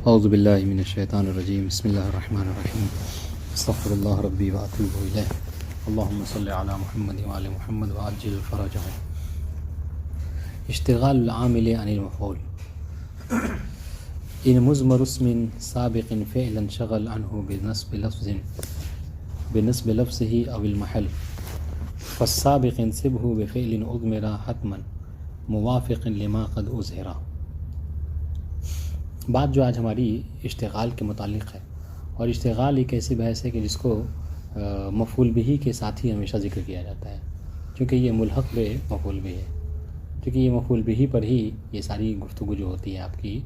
اعوذ باللہ من الشیطان الرجیم بسم اللہ الرحمن الرحیم استغفر اللہ ربی واتوب الیہ اللہم صلی علی محمد وعلی محمد وعجل فرجهم. اشتغال العامل عن المفعول ان مضمر اسم سابق فعلا شغل عنه بنصب لفظه او المحل فالسابق انصبه بفعل اضمر حتما موافق لما قد اظہر. بات جو آج ہماری اشتغال کے متعلق ہے، اور اشتغال ایک ایسی بحث ہے کہ جس کو مفعول بہ کے ساتھ ہی ہمیشہ ذکر کیا جاتا ہے، کیونکہ یہ ملحق بے مفعول بہ ہے، کیونکہ یہ مفعول بہ پر ہی یہ ساری گفتگو جو ہوتی ہے آپ کی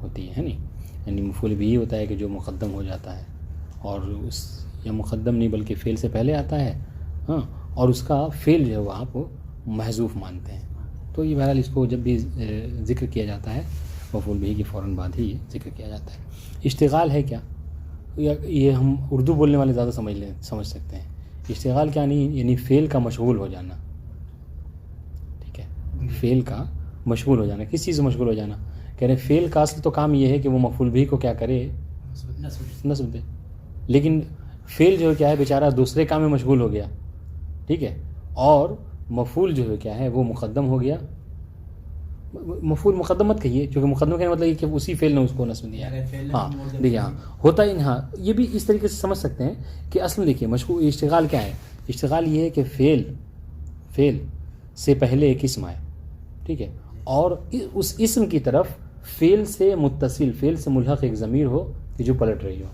ہوتی ہے نہیں. یعنی مفعول بہ ہوتا ہے کہ جو مقدم ہو جاتا ہے، اور اس یا مقدم نہیں بلکہ فعل سے پہلے آتا ہے، ہاں، اور اس کا فعل جو ہے وہ آپ محذوف مانتے ہیں. تو یہ بہرحال اس کو جب بھی ذکر کیا جاتا ہے مفعول بہ کے فوراً بعد ہی ذکر کیا جاتا ہے. اشتغال ہے کیا؟ یہ ہم اردو بولنے والے زیادہ سمجھ سکتے ہیں. اشتغال کیا نہیں، یعنی فعل کا مشغول ہو جانا. ٹھیک ہے، فعل کا مشغول ہو جانا. کس چیز سے مشغول ہو جانا؟ کہہ رہے ہیں فعل کا اصل تو کام یہ ہے کہ وہ مفعول بہ کو کیا کرے، نصب دے. لیکن فعل جو کیا ہے بیچارہ دوسرے کام میں مشغول ہو گیا، ٹھیک ہے، اور مفعول جو ہے کیا ہے وہ مقدم ہو گیا. مفعول مقدم مت کہیے، کیونکہ مقدم کہنے مطلب یہ کہ اسی فعل نے اس کو نصب دیا ہے. ہاں دیکھیے، ہاں ہوتا ہے. ہاں یہ بھی اس طریقے سے سمجھ سکتے ہیں کہ اصل میں دیکھیے مشغول اشتغال کیا ہے. اشتغال یہ ہے کہ فعل سے پہلے ایک اسم آئے، ٹھیک ہے، اور اس اسم کی طرف فعل سے متصل، فعل سے ملحق ایک ضمیر ہو کہ جو پلٹ رہی ہو.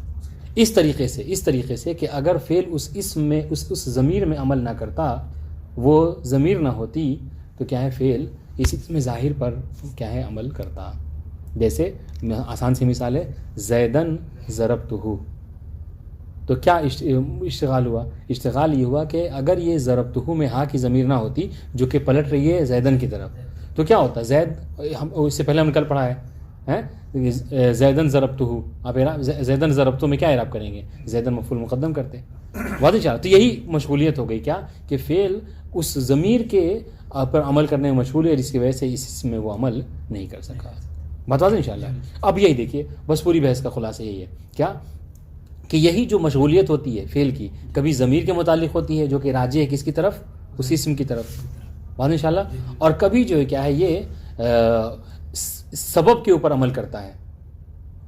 اس طریقے سے کہ اگر فعل اس اسم میں اس ضمیر میں عمل نہ کرتا، وہ ضمیر نہ ہوتی، تو کیا ہے فعل اس میں ظاہر پر کیا ہے عمل کرتا. جیسے آسان سی مثال ہے، زیدن ضربتہ. تو کیا اشتغال ہوا؟ اشتغال یہ ہوا کہ اگر یہ ضربتہ میں ہاں کی ضمیر نہ ہوتی جو کہ پلٹ رہی ہے زیدن کی طرف، تو کیا ہوتا؟ زید، اس سے پہلے ہم نے کل پڑھا ہے زیدن ضربتہ. آپ زیدن ضربتہ میں کیا اعراب کریں گے؟ زیدن مفعول مقدم کرتے. واضح چاہ. تو یہی مشغولیت ہو گئی کیا کہ فعل اس ضمیر کے پر عمل کرنے میں مشغول ہے، جس کی وجہ سے اس میں وہ عمل نہیں کر سکا. بات واضح انشاءاللہ. اب یہی دیکھیے، بس پوری بحث کا خلاصہ یہی ہے کیا کہ یہی جو مشغولیت ہوتی ہے فعل کی، کبھی ضمیر کے متعلق ہوتی ہے جو کہ راجع ہے کس کی طرف؟ اس اسم کی طرف. واضح انشاءاللہ. اور کبھی جو ہے کیا ہے یہ سبب کے اوپر عمل کرتا ہے.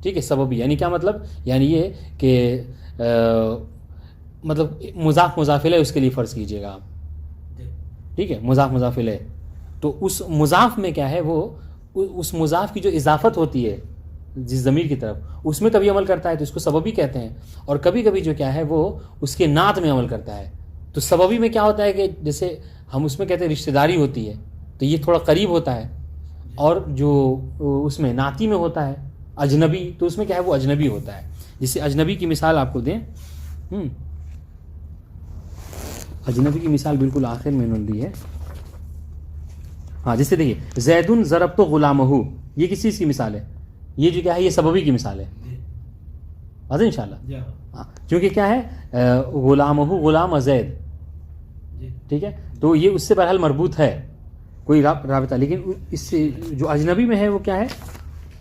ٹھیک ہے، سبب یعنی کیا مطلب؟ یعنی یہ کہ مطلب مضاف الیہ اس کے لیے فرض کیجئے گا آپ، ٹھیک ہے، مضاف الیہ. تو اس مضاف میں کیا ہے، وہ اس مضاف کی جو اضافت ہوتی ہے جس ضمیر کی طرف، اس میں کبھی عمل کرتا ہے تو اس کو سببی کہتے ہیں. اور کبھی کبھی جو کیا ہے وہ اس کے نعت میں عمل کرتا ہے. تو سببی میں کیا ہوتا ہے کہ جیسے ہم اس میں کہتے ہیں رشتہ داری ہوتی ہے تو یہ تھوڑا قریب ہوتا ہے، اور جو اس میں نعتی میں ہوتا ہے اجنبی، تو اس میں کیا ہے وہ اجنبی ہوتا ہے. جسے اجنبی کی مثال آپ کو دیں، اجنبی کی مثال بالکل آخر میں انہوں نے دی ہے. ہاں جیسے دیکھیے زیدن ضربت غلامہ، یہ کس چیز کی مثال ہے؟ یہ جو کیا ہے یہ سببی کی مثال ہے. واضح انشاءاللہ. ہاں کیونکہ کیا ہے غلامہ، غلام زید، ٹھیک ہے، تو یہ اس سے بہرحال مربوط ہے، کوئی رابطہ. لیکن اس سے جو اجنبی میں ہے وہ کیا ہے؟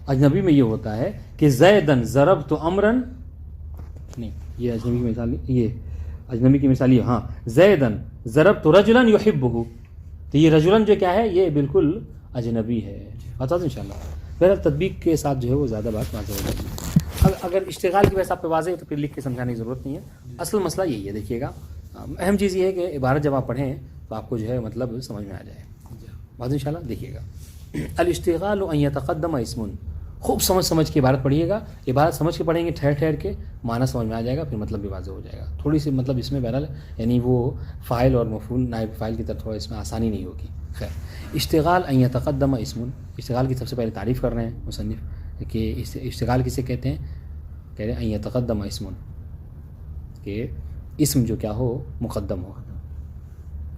اجنبی میں یہ ہوتا ہے کہ زیدن ضربت امرن، نہیں یہ اجنبی کی مثال نہیں، یہ اجنبی کی مثال یہ، ہاں زیدن ضربت رجلا یحبہ. تو یہ رجلن جو کیا ہے یہ بالکل اجنبی ہے. بتا دوں انشاءاللہ. پھر تطبیق کے ساتھ جو ہے وہ زیادہ بات واضح ہو جاتی ہے. اگر اشتغال کی وجہ آپ پہ واضح ہے تو پھر لکھ کے سمجھانے کی ضرورت نہیں ہے. اصل مسئلہ یہی ہے، دیکھیے گا اہم چیز یہ ہے کہ عبارت جب آپ پڑھیں تو آپ کو جو ہے مطلب سمجھ میں آ جائے. واضح انشاءاللہ. دیکھیے گا الاشتغال ان یتقدم اسم. خوب سمجھ کے عبارت پڑھیے گا. عبارت سمجھ کے پڑھیں گے، ٹھہر کے معنی سمجھ میں آ جائے گا، پھر مطلب بھی واضح ہو جائے گا. تھوڑی سی مطلب اس میں بہرحال یعنی وہ فاعل اور مفعول نائب فاعل کی طرف تھوڑا اس میں آسانی نہیں ہوگی. خیر، اشتغال ان یتقدم اسم. اشتغال کی سب سے پہلے تعریف کر رہے ہیں مصنف کہ اشتغال کسے کہتے ہیں. کہہ رہے ہیں ان یتقدم اسم، کہ اسم جو کیا ہو مقدم ہو،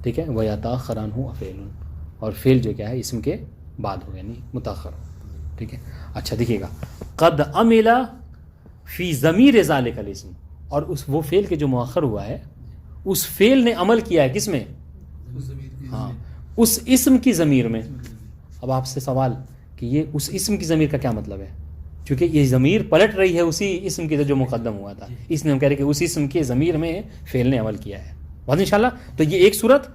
ٹھیک ہے، و یتأخر عنہ فعل، اور فعل جو کیا ہے اسم کے بعد ہو یعنی متأخر ہو. ٹھیک ہے. اچھا دیکھیے گا قد عمل فی ضمیر ذالک الاسم، اور وہ فعل کے جو مؤخر ہوا ہے اس فعل نے عمل کیا ہے کس میں؟ ہاں اس اسم کی ضمیر میں. اب آپ سے سوال کہ یہ اس اسم کی ضمیر کا کیا مطلب ہے؟ کیونکہ یہ ضمیر پلٹ رہی ہے اسی اسم کی جو مقدم ہوا تھا، اس لیے ہم کہہ رہے ہیں کہ اس اسم کے ضمیر میں فعل نے عمل کیا ہے. بات انشاءاللہ. تو یہ ایک صورت.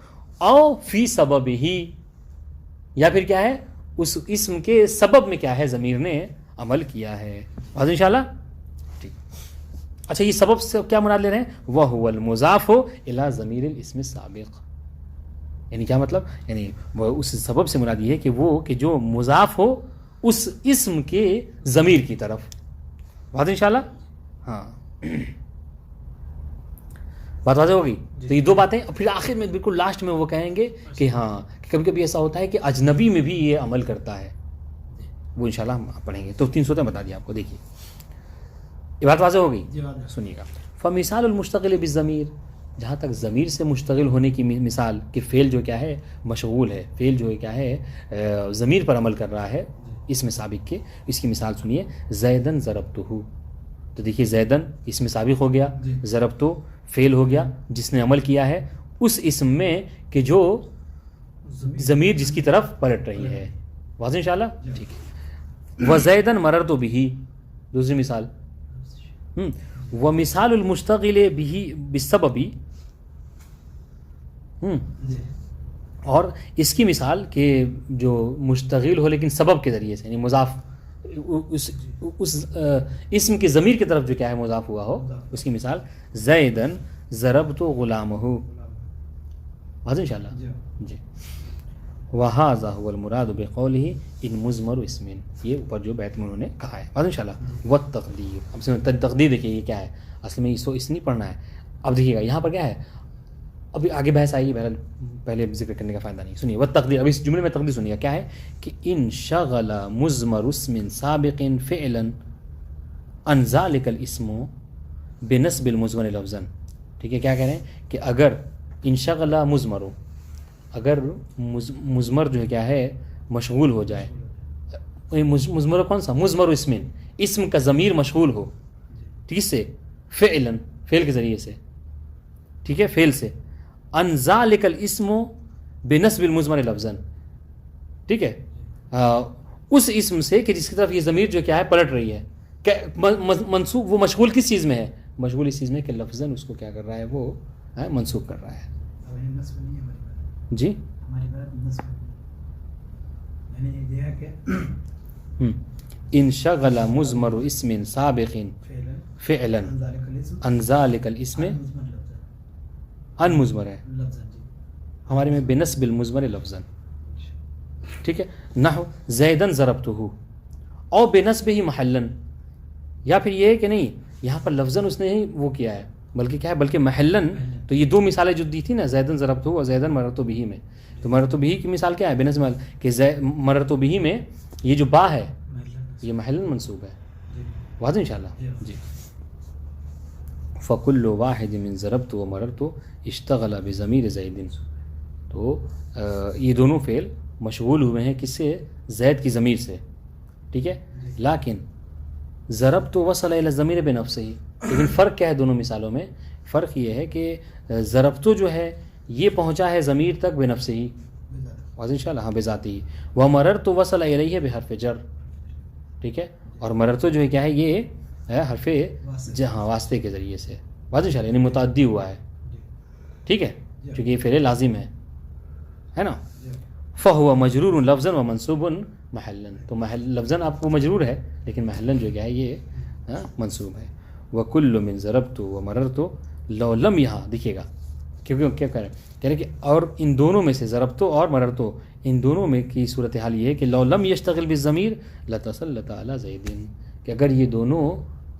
او فی سبب ہی، یا پھر کیا ہے اس اسم کے سبب میں کیا ہے ضمیر نے عمل کیا ہے. بات انشاءاللہ. ٹھیک. اچھا یہ سبب سے کیا مراد لے رہے ہیں؟ وَهُوَ الْمُضَافُ إِلَى ضَمِيرِ الْإِسْمِ السَّابِقِ. یعنی کیا مطلب؟ یعنی وہ اس سبب سے مراد یہ ہے کہ وہ کہ جو مضاف ہو اس اسم کے ضمیر کی طرف. بات انشاءاللہ. ہاں بات واضح ہوگی. تو یہ دو باتیں. پھر آخر میں بالکل لاسٹ میں وہ کہیں گے کہ ہاں کہ کبھی کبھی ایسا ہوتا ہے کہ اجنبی میں بھی یہ عمل کرتا ہے، وہ انشاءاللہ ہم پڑھیں گے. تو 3 صورتیں بتا دیا آپ کو. دیکھیے یہ بات واضح ہوگی. سنیے گا. فمثال المشتغل بالضمیر، جہاں تک ضمیر سے مشتغل ہونے کی مثال کہ فعل جو کیا ہے مشغول ہے، فعل جو کیا ہے ضمیر پر عمل کر رہا ہے اسم سابق کے. اس کی مثال سنیے. زیدن ضربتہ. تو دیکھیے زیدن اسم سابق ہو گیا، ضربتہ فعل ہو گیا جس نے عمل کیا ہے اس اسم میں کہ جو ضمیر جس کی طرف پلٹ رہی ہے. واضح انشاءاللہ. ٹھیک ہے. وزیدن مررت بہ، دوسری مثال. ومثال المشتغل بہ بالسبب، اور اس کی مثال کہ جو مشتغل ہو لیکن سبب کے ذریعے سے، یعنی مضاف اس اسم کے ضمیر کی طرف جو کیا ہے مضاف ہوا ہو، اس کی مثال زیدن ضربت غلامہ. واضح انشاءاللہ. جی. وہذا هو المراد بقولہ ان مضمر اسم، یہ اوپر جو بیت میں انہوں نے کہا ہے. واضح انشاءاللہ. والتقدیر، اب سے تقدیر دیکھیے یہ کیا ہے. اصل میں اس نہیں پڑھنا ہے. اب دیکھیے گا یہاں پر کیا ہے، ابھی آگے بحث آئی ہے، پہلے ذکر کرنے کا فائدہ نہیں. سنیے. والتقدیر، اب اس جملے میں تقدیر سنیے کیا ہے کہ ان شغل مضمر اسم سابق فعلا ان ذلك الاسم بنسب المضمر لفظا. ٹھیک ہے. کیا کہہ رہے ہیں کہ اگر انشغل مضمر، اگر مضمر جو ہے کیا ہے مشغول ہو جائے. مضمر کون سا؟ مضمر اسم کا ضمیر مشغول ہو، ٹھیک سے فعلا، فعل کے ذریعے سے. ٹھیک ہے. فعل سے. ان ذلك الاسم بنسب المضمر لفظا. ٹھیک ہے. اس اسم سے کہ جس کی طرف یہ ضمیر جو کیا ہے پلٹ رہی ہے. منصوب وہ مشغول کس چیز میں ہے؟ مشغول اس چیز میں کہ لفظاً اس کو کیا کر رہا ہے، وہ منصوب کر رہا ہے. جی. انشغل مضمر اسم سابق فعلا ان ذلك الاسم، ان مضمر ہے ہمارے میں بنسب المضمر لفظا. ٹھیک ہے. نحو زیدن ضربتہ، او بنسبہ محلا، یا پھر یہ ہے کہ نہیں یہاں پر لفظاً اس نے وہ کیا ہے بلکہ کیا ہے بلکہ محلاً. تو یہ دو مثالیں جو دی تھی نا زیدن ضربتہ اور زیدن مررت بہ میں، تو مررت بہ کی مثال کیا ہے بنسب کہ مررت بہ میں یہ جو با ہے یہ محلاً منصوب ہے. واضح انشاءاللہ. جی. فکل واحد من ضربت و مررت اشتغل بضمیر زید. تو یہ دونوں فعل مشغول ہوئے ہیں کس سے؟ زید کی ضمیر سے. ٹھیک ہے. لیکن ضربت وصل الی الضمیر بنفسہ، لیکن فرق کیا ہے دونوں مثالوں میں؟ فرق یہ ہے کہ ضربت جو ہے یہ پہنچا ہے ضمیر تک بنفسہ ہی. واضح انشاءاللہ. ہاں بذاتی. و مررت وصل الیہ بحرف جر. ٹھیک ہے. اور مررت جو ہے کیا ہے یہ حرف جہاں واسطے کے ذریعے سے. واضح انشاءاللہ. یعنی متعدی ہوا ہے. ٹھیک ہے. چونکہ یہ فعل لازم ہے نا. فہو مجرور لفظا و منصوب محلا. تو لفظاً آپ کو مجرور ہے لیکن محلاً جو کیا ہے یہ منصوب ہے. وکل من ضربت و مررت لو لم، یہاں دیکھیے گا کیونکہ کیا کہہ رہے ہیں کہ اور ان دونوں میں سے ضربتو اور مررتو ان دونوں میں کی صورتحال یہ ہے کہ لو لم یشتغل بالضمیر لتسلط علی زید، کہ اگر یہ دونوں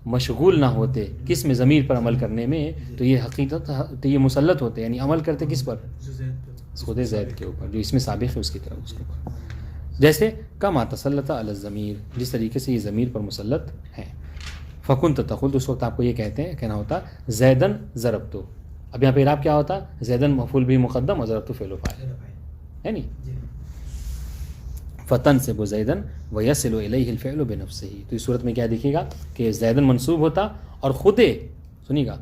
مشغول نہ ہوتے کس میں ضمیر پر عمل کرنے میں تو یہ حقیقت تو یہ مسلط ہوتے، یعنی عمل کرتے کس پر؟ خود زید کے اوپر جو اس میں سابق ہے اس کی طرف اس کے اوپر. جیسے کما تسلط علی الضمیر، جس طریقے سے یہ ضمیر پر مسلط ہیں. فکنت تقول، تو اس وقت آپ کو یہ کہنا ہوتا زیدن ضربتو. اب یہاں پہ اعراب کیا ہوتا؟ زیدن مفعول بھی مقدم اور ضربتو فعل و فاعل ہے نہیں. فتنصب زیدن ویصل الیہ الفعل بنفسہ. تو اس صورت میں کیا دیکھیے گا کہ زیدن منصوب ہوتا اور خود سنیے گا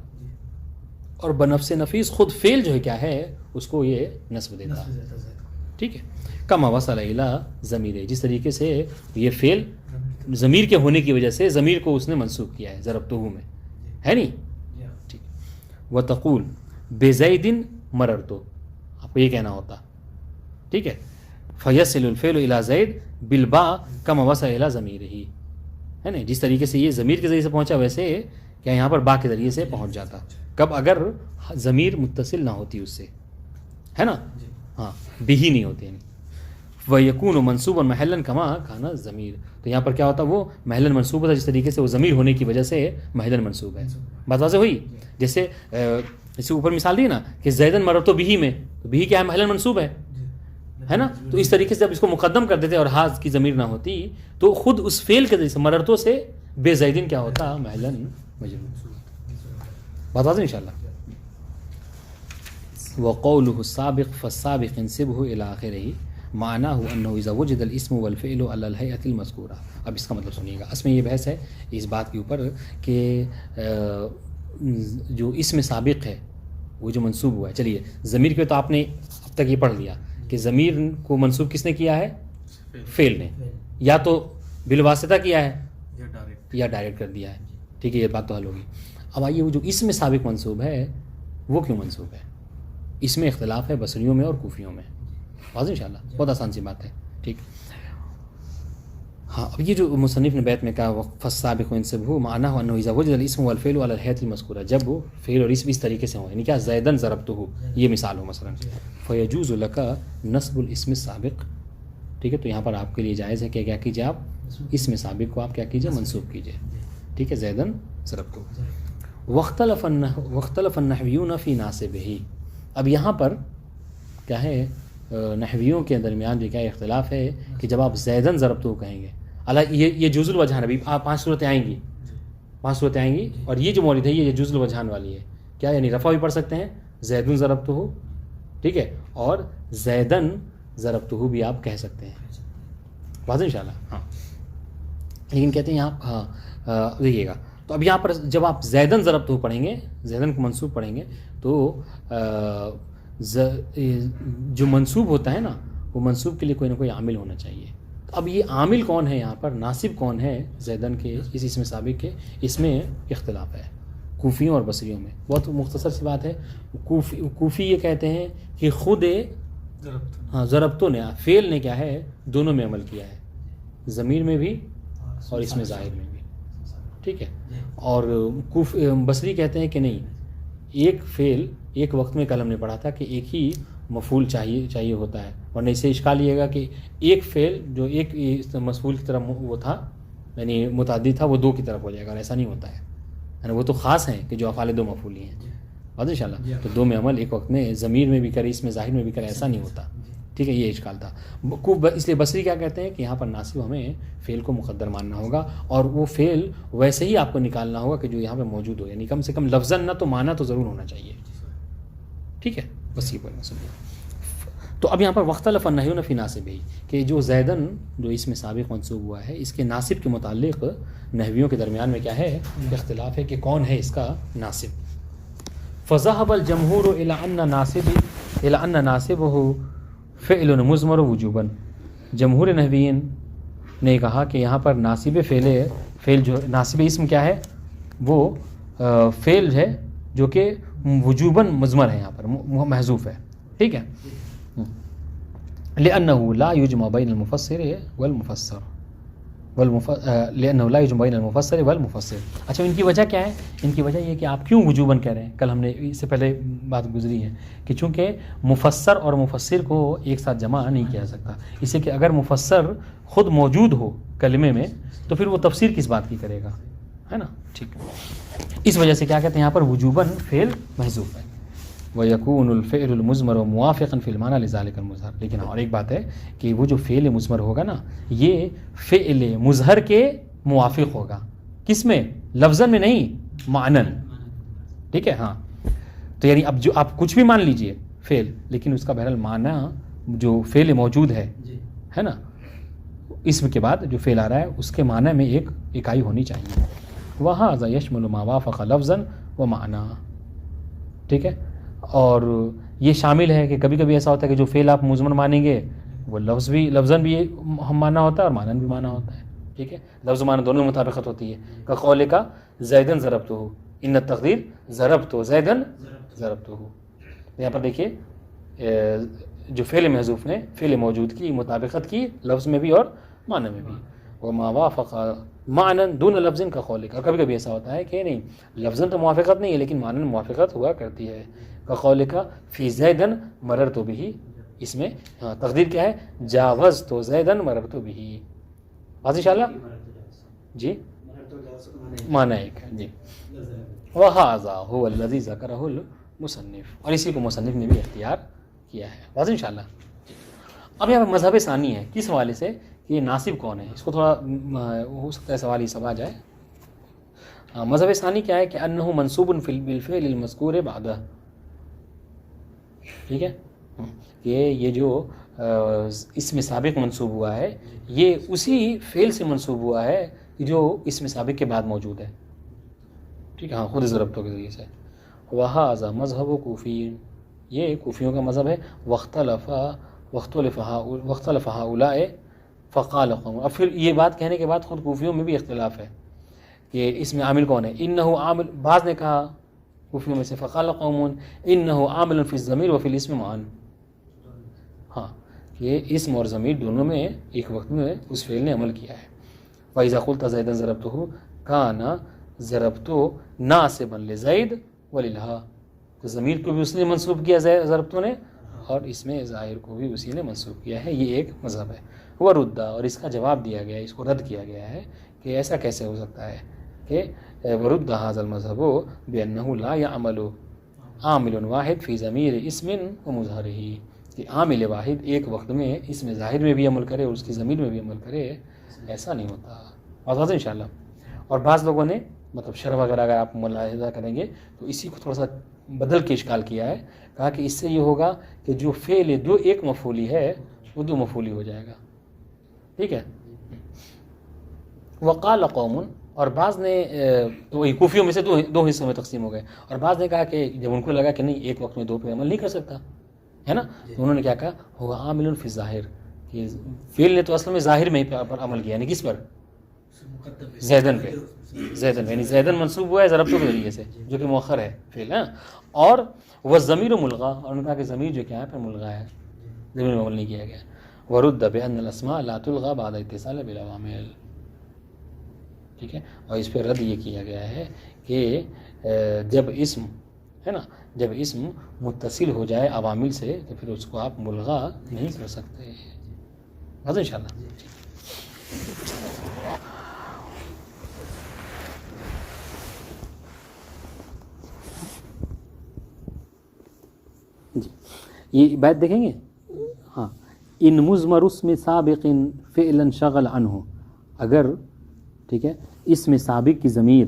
اور بنفس نفیس خود فعل جو ہے کیا ہے اس کو یہ نصب دیتا. ٹھیک ہے. کما وصل الی ضمیر، جس طریقے سے یہ فعل ضمیر کے ہونے کی وجہ سے ضمیر کو اس نے منسوب کیا ہے ضربتہ میں، ہے نہیں. ٹھیک. وتقول بزید مررت، آپ کو یہ کہنا ہوتا. ٹھیک ہے. فیصل الفعل الی زید بالباء کما وصل الی ضمیرہ، ہے نا. جس طریقے سے یہ ضمیر کے ذریعے سے پہنچا ویسے کیا یہاں پر با کے ذریعے سے پہنچ جاتا. کب؟ اگر ضمیر متصل نہ ہوتی اس سے، ہے نا. ہاں، بھی نہیں ہوتے. وَيَكُونُ مَنْصُوبًا مَحَلًا كَمَا كَانَ ضمیر، تو یہاں پر کیا ہوتا وہ محلاً منصوب ہوتا جس طریقے سے وہ ضمیر ہونے کی وجہ سے محلاً منصوب ہے. بات واضح ہوئی. جیسے اوپر مثال دی نا کہ زیدن مررت بھی میں، تو بھی کیا ہے؟ محلاً منصوب ہے نا. تو اس طریقے سے جب اس کو مقدم کر دیتے اور ہاں کی ضمیر نہ ہوتی تو خود اس فعل کے ذریعے سے مررتوں سے بے زیدن کیا ہوتا؟ محلاً مجرور. بات واضح انشاءاللہ. وقوله السابق فالسابق انسبه الى اخره معناه انه اذا وجد الاسم والفعل على الهيئه المذكوره. اب اس کا مطلب سنیے گا. اس میں یہ بحث ہے اس بات کے اوپر کہ جو اسم سابق ہے وہ جو منصوب ہوا ہے، چلیے ضمیر کے تو آپ نے اب تک یہ پڑھ لیا کہ ضمیر کو منصوب کس نے کیا ہے؟ فعل نے، یا تو بالواسطہ کیا ہے یا ڈائریکٹ کر دیا ہے. ٹھیک ہے، یہ بات تو حل ہوگی. اب آئیے وہ جو اسم سابق منصوب ہے وہ کیوں منصوب ہے؟ اس میں اختلاف ہے بصریوں میں اور کوفیوں میں. واضح انشاءاللہ، بہت آسان سی بات ہے. ٹھیک. ہاں، اب یہ جو مصنف نے بیت میں کہا فالسابق انسبہ معناه انه اذا وجد الاسم والفعل على الهيئه المذكوره، جب وہ فعل اور اسم اس طریقے سے ہوں، یعنی کیا زیدن ضربته، یہ مثال ہو مثلا، فيجوز لك نصب الاسم السابق. ٹھیک ہے، تو یہاں پر آپ کے لیے جائز ہے کہ کیا کیجئے، آپ اسم سابق کو آپ کیا کیجئے؟ منصوب کیجئے. ٹھیک ہے، زیدن ضربته. واختلف النحویون فی ناصبہ. اب یہاں پر کیا ہے، نحویوں کے درمیان جو کیا اختلاف ہے کہ جب آپ زیدن ضربتو کہیں گے، یہ جز الوجہان، ابھی آپ 5 صورتیں آئیں گی، 5 صورتیں آئیں گی، اور یہ جو مورد ہے یہ جز الوجہان والی ہے. کیا یعنی رفع بھی پڑھ سکتے ہیں زیدن ضربتو، ٹھیک ہے، اور زیدن ضربتو بھی آپ کہہ سکتے ہیں. واضح انشاءاللہ. ہاں، لیکن کہتے ہیں یہاں، ہاں دیکھیے گا، تو اب یہاں پر جب آپ زیدن ضربتو پڑھیں گے، زیدن کو منصوب پڑھیں گے، تو جو منصوب ہوتا ہے نا، وہ منصوب کے لیے کوئی نہ کوئی عامل ہونا چاہیے. اب یہ عامل کون ہے یہاں پر، ناصب کون ہے زیدن کے اس اسم سابق کے، اس میں اختلاف ہے کوفیوں اور بصریوں میں. بہت مختصر سی بات ہے. کوفی یہ کہتے ہیں کہ خود ہاں ضربتوں نے، فعل نے کیا ہے، دونوں میں عمل کیا ہے، ضمیر میں بھی اور اس میں ظاہر میں بھی. ٹھیک ہے. اور بصری کہتے ہیں کہ نہیں، ایک فعل ایک وقت میں کل ہم نے پڑھا تھا کہ ایک ہی مفعول چاہیے ہوتا ہے، ورنہ اسے اشکال یہ گا کہ ایک فعل جو ایک مفعول کی طرف وہ تھا، یعنی متعدی تھا، وہ 2 کی طرف ہو جائے گا، اور ایسا نہیں ہوتا ہے. یعنی وہ تو خاص ہیں کہ جو افعال 2 مفعولی ہیں. بات ان شاء اللہ. تو 2 میں عمل ایک وقت میں ضمیر میں بھی کرے، اس میں ظاہر میں بھی کرے، ایسا نہیں ہوتا. ٹھیک ہے، یہ اشکال تھا. اس لیے بصری کیا کہتے ہیں کہ یہاں پر ناصب ہمیں فعل کو مقدر ماننا ہوگا، اور وہ فعل ویسے ہی آپ کو نکالنا ہوگا کہ جو یہاں پہ موجود ہو، یعنی کم سے کم لفظاً نہ تو معنی تو ضرور ہونا چاہیے. ٹھیک ہے، بس یہ بولنا سمجھے. تو اب یہاں پر مختلف النحویون فی ناصبہ، کہ جو زیدن جو اس میں سابق منصوب ہوا ہے، اس کے ناصب کے متعلق نحویوں کے درمیان میں کیا ہے، اختلاف ہے کہ کون ہے اس کا ناصب. فذهب الجمهور الى ان ناصبه فعل مضمر وجوبا. جمہور نحویین نے کہا کہ یہاں پر ناصب فعل جو ناصب اسم کیا ہے، وہ فعل ہے جو کہ وجوباً مضمر ہے، یہاں پر محذوف ہے. ٹھیک ہے. لأنه لا يجمع بين المفسر والمفسر لأنه لا يجمع بين المفسر والمفسر. اچھا، ان کی وجہ کیا ہے؟ ان کی وجہ یہ کہ آپ کیوں وجوباً کہہ رہے ہیں. کل ہم نے اس سے پہلے بات گزری ہے کہ چونکہ مفسر اور مفسر کو ایک ساتھ جمع نہیں کیا سکتا، اس سے کہ اگر مفسر خود موجود ہو کلمے میں تو پھر وہ تفسیر کس بات کی کرے گا، ہے نا. ٹھیک ہے، اس وجہ سے کیا کہتے ہیں یہاں پر وجوباً فعل محذوف ہے. وَيَكُونُ الْفِعْلُ الْمُضْمَرُ مُوَافِقًا فِي الْمَعْنَى لِذَلِكَ الْمُظْهَرِ. لیکن اور ایک بات ہے کہ وہ جو فعل مضمر ہوگا نا، یہ فعل مظہر کے موافق ہوگا. کس میں؟ لفظاً میں نہیں، معنن. ٹھیک ہے. ہاں، تو یعنی اب جو آپ کچھ بھی مان لیجئے فعل، لیکن اس کا بہرحال معنی جو فعل موجود ہے نا، اسم کے بعد جو فعل آ رہا ہے اس کے معنی میں ایک اکائی ہونی چاہیے. وَهَذَا يَشْمُلُ مَا وَافَقَ لَفْظًا وَمَعْنًى. ٹھیک ہے. اور یہ شامل ہے کہ کبھی کبھی ایسا ہوتا ہے کہ جو فعل آپ مضمر مانیں گے وہ لفظاً بھی ہم مانا ہوتا ہے اور مانن بھی مانا ہوتا ہے. ٹھیک ہے, لفظ معنی دونوں میں مطابقت ہوتی ہے. کا قول کا زیدن ضربتہ, ان التقدیر ضربتہ زیدن ضربتہ. یہاں پر دیکھیے جو فعل محذوف نے فعل موجود کی مطابقت کی لفظ میں بھی اور معنی میں بھی. وما وافق معنی دون لفظ کا قول کا, کبھی کبھی ایسا ہوتا ہے کہ نہیں لفظاً تو موافقت نہیں ہے لیکن معنی موافقت ہوا کرتی ہے. کا قول کا فی زیدن مررت بہ, اس میں تقدیر کیا ہے جاوزت زیدن مررت بہ. واضح انشاءاللہ جی, معنی ایک ہے جی. وہذا هو الذی ذکرہ المصنف, اور اسی کو مصنف نے بھی اختیار کیا ہے. واضح انشاءاللہ. اب یہاں مذہب ثانی ہے, کس حوالے سے کہ یہ ناصب کون ہے, اس کو تھوڑا ہو سکتا ہے سوال یہ سب آ جائے. مذہب ثانی کیا ہے کہ انہ منصوب بالفعل المذکور بعدہ. ٹھیک ہے, کہ یہ جو اسم سابق منصوب ہوا ہے یہ اسی فعل سے منصوب ہوا ہے جو اسم سابق کے بعد موجود ہے. ٹھیک ہے, ہاں خود ضربتوں کے ذریعے سے. وہذا مذہب کوفی, یہ کوفیوں کا مذہب ہے. واختلف ہؤلاء فقال قوم, اور پھر یہ بات کہنے کے بعد خود کوفیوں میں بھی اختلاف ہے کہ اس میں عامل کون ہے. انہ عامل, بعض نے کہا کوفیوں میں سے فقال قوم انہ عامل فی الضمیر وفی الاسم معا. ہاں, کہ اسم اور ضمیر دونوں میں ایک وقت میں اس فعل نے عمل کیا ہے. وَإِذَا قُلْتَ زَيْدًا ضَرَبْتُهُ كَانَ ضَرَبْتُ نَاصِبًا لِزَيْد وَلِلْهَا, تو ضمیر کو بھی اس نے منصوب کیا ضربتو نے, اور اس میں ظاہر کو بھی اسی نے منصوب کیا ہے. یہ ایک مذہب ہے. وَرُدَّ, اور اس کا جواب دیا گیا ہے, اس کو رد کیا گیا ہے کہ ایسا کیسے ہو سکتا ہے کہ وَرُدَّ هَذَا الْمَذْهَبُ بِأَنَّهُ لَا يَعْمَلُ عَامِلٌ وَاحِدٌ فِي ضَمِيرِ اسْمٍ وَمُظْهَرِهِ, کہ عامل واحد ایک وقت میں اس میں ظاہر میں بھی عمل کرے اور اس کی ضمیر میں بھی عمل کرے, ایسا نہیں ہوتا. اور واضح انشاءاللہ. اور بعض لوگوں نے مطلب شرح وغیرہ اگر آپ ملاحظہ کریں گے تو اسی کو تھوڑا سا بدل کے اشکال کیا ہے, کہا کہ اس سے یہ ہوگا کہ جو فعل دو ایک مفعولی ہے وہ دو مفعولی ہو جائے گا. ٹھیک ہے. وقال قوم, اور بعض نے تو وہی کوفیوں میں سے دو حصوں میں تقسیم ہو گئے, اور بعض نے کہا کہ جب ان کو لگا کہ نہیں ایک وقت میں دو پہ عمل نہیں کر سکتا ہے نا, تو انہوں نے کیا کہا ہوا عامل فی الظاہر, کہ فعل نے تو اصل میں ظاہر میں ہی پر عمل کیا, یعنی کس پر زیدن پہ. زیدن یعنی زیدن منصوب ہوا ہے ضربتوں کے ذریعے سے جو کہ مؤخر ہے فعل ہے. اور وہ ضمیر ملغا, اور انہوں نے کہا کہ ضمیر جو کیا ہے پھر ملغا ہے, ضمیر میں عمل نہیں کیا گیا. ورد بان الاسماء لا تلغى بعد اتصال بالعوامل. ٹھیک ہے, اور اس پہ رد یہ کیا گیا ہے کہ جب اسم ہے نا, جب اسم متصل ہو جائے عوامل سے تو پھر اس کو آپ ملغا نہیں کر سکتے. بس انشاءاللہ. جی یہ بات دیکھیں گے. ہاں, ان مضمر اسم سابق فعلا شغل عنہ, اگر ٹھیک ہے اسم سابق کی ضمیر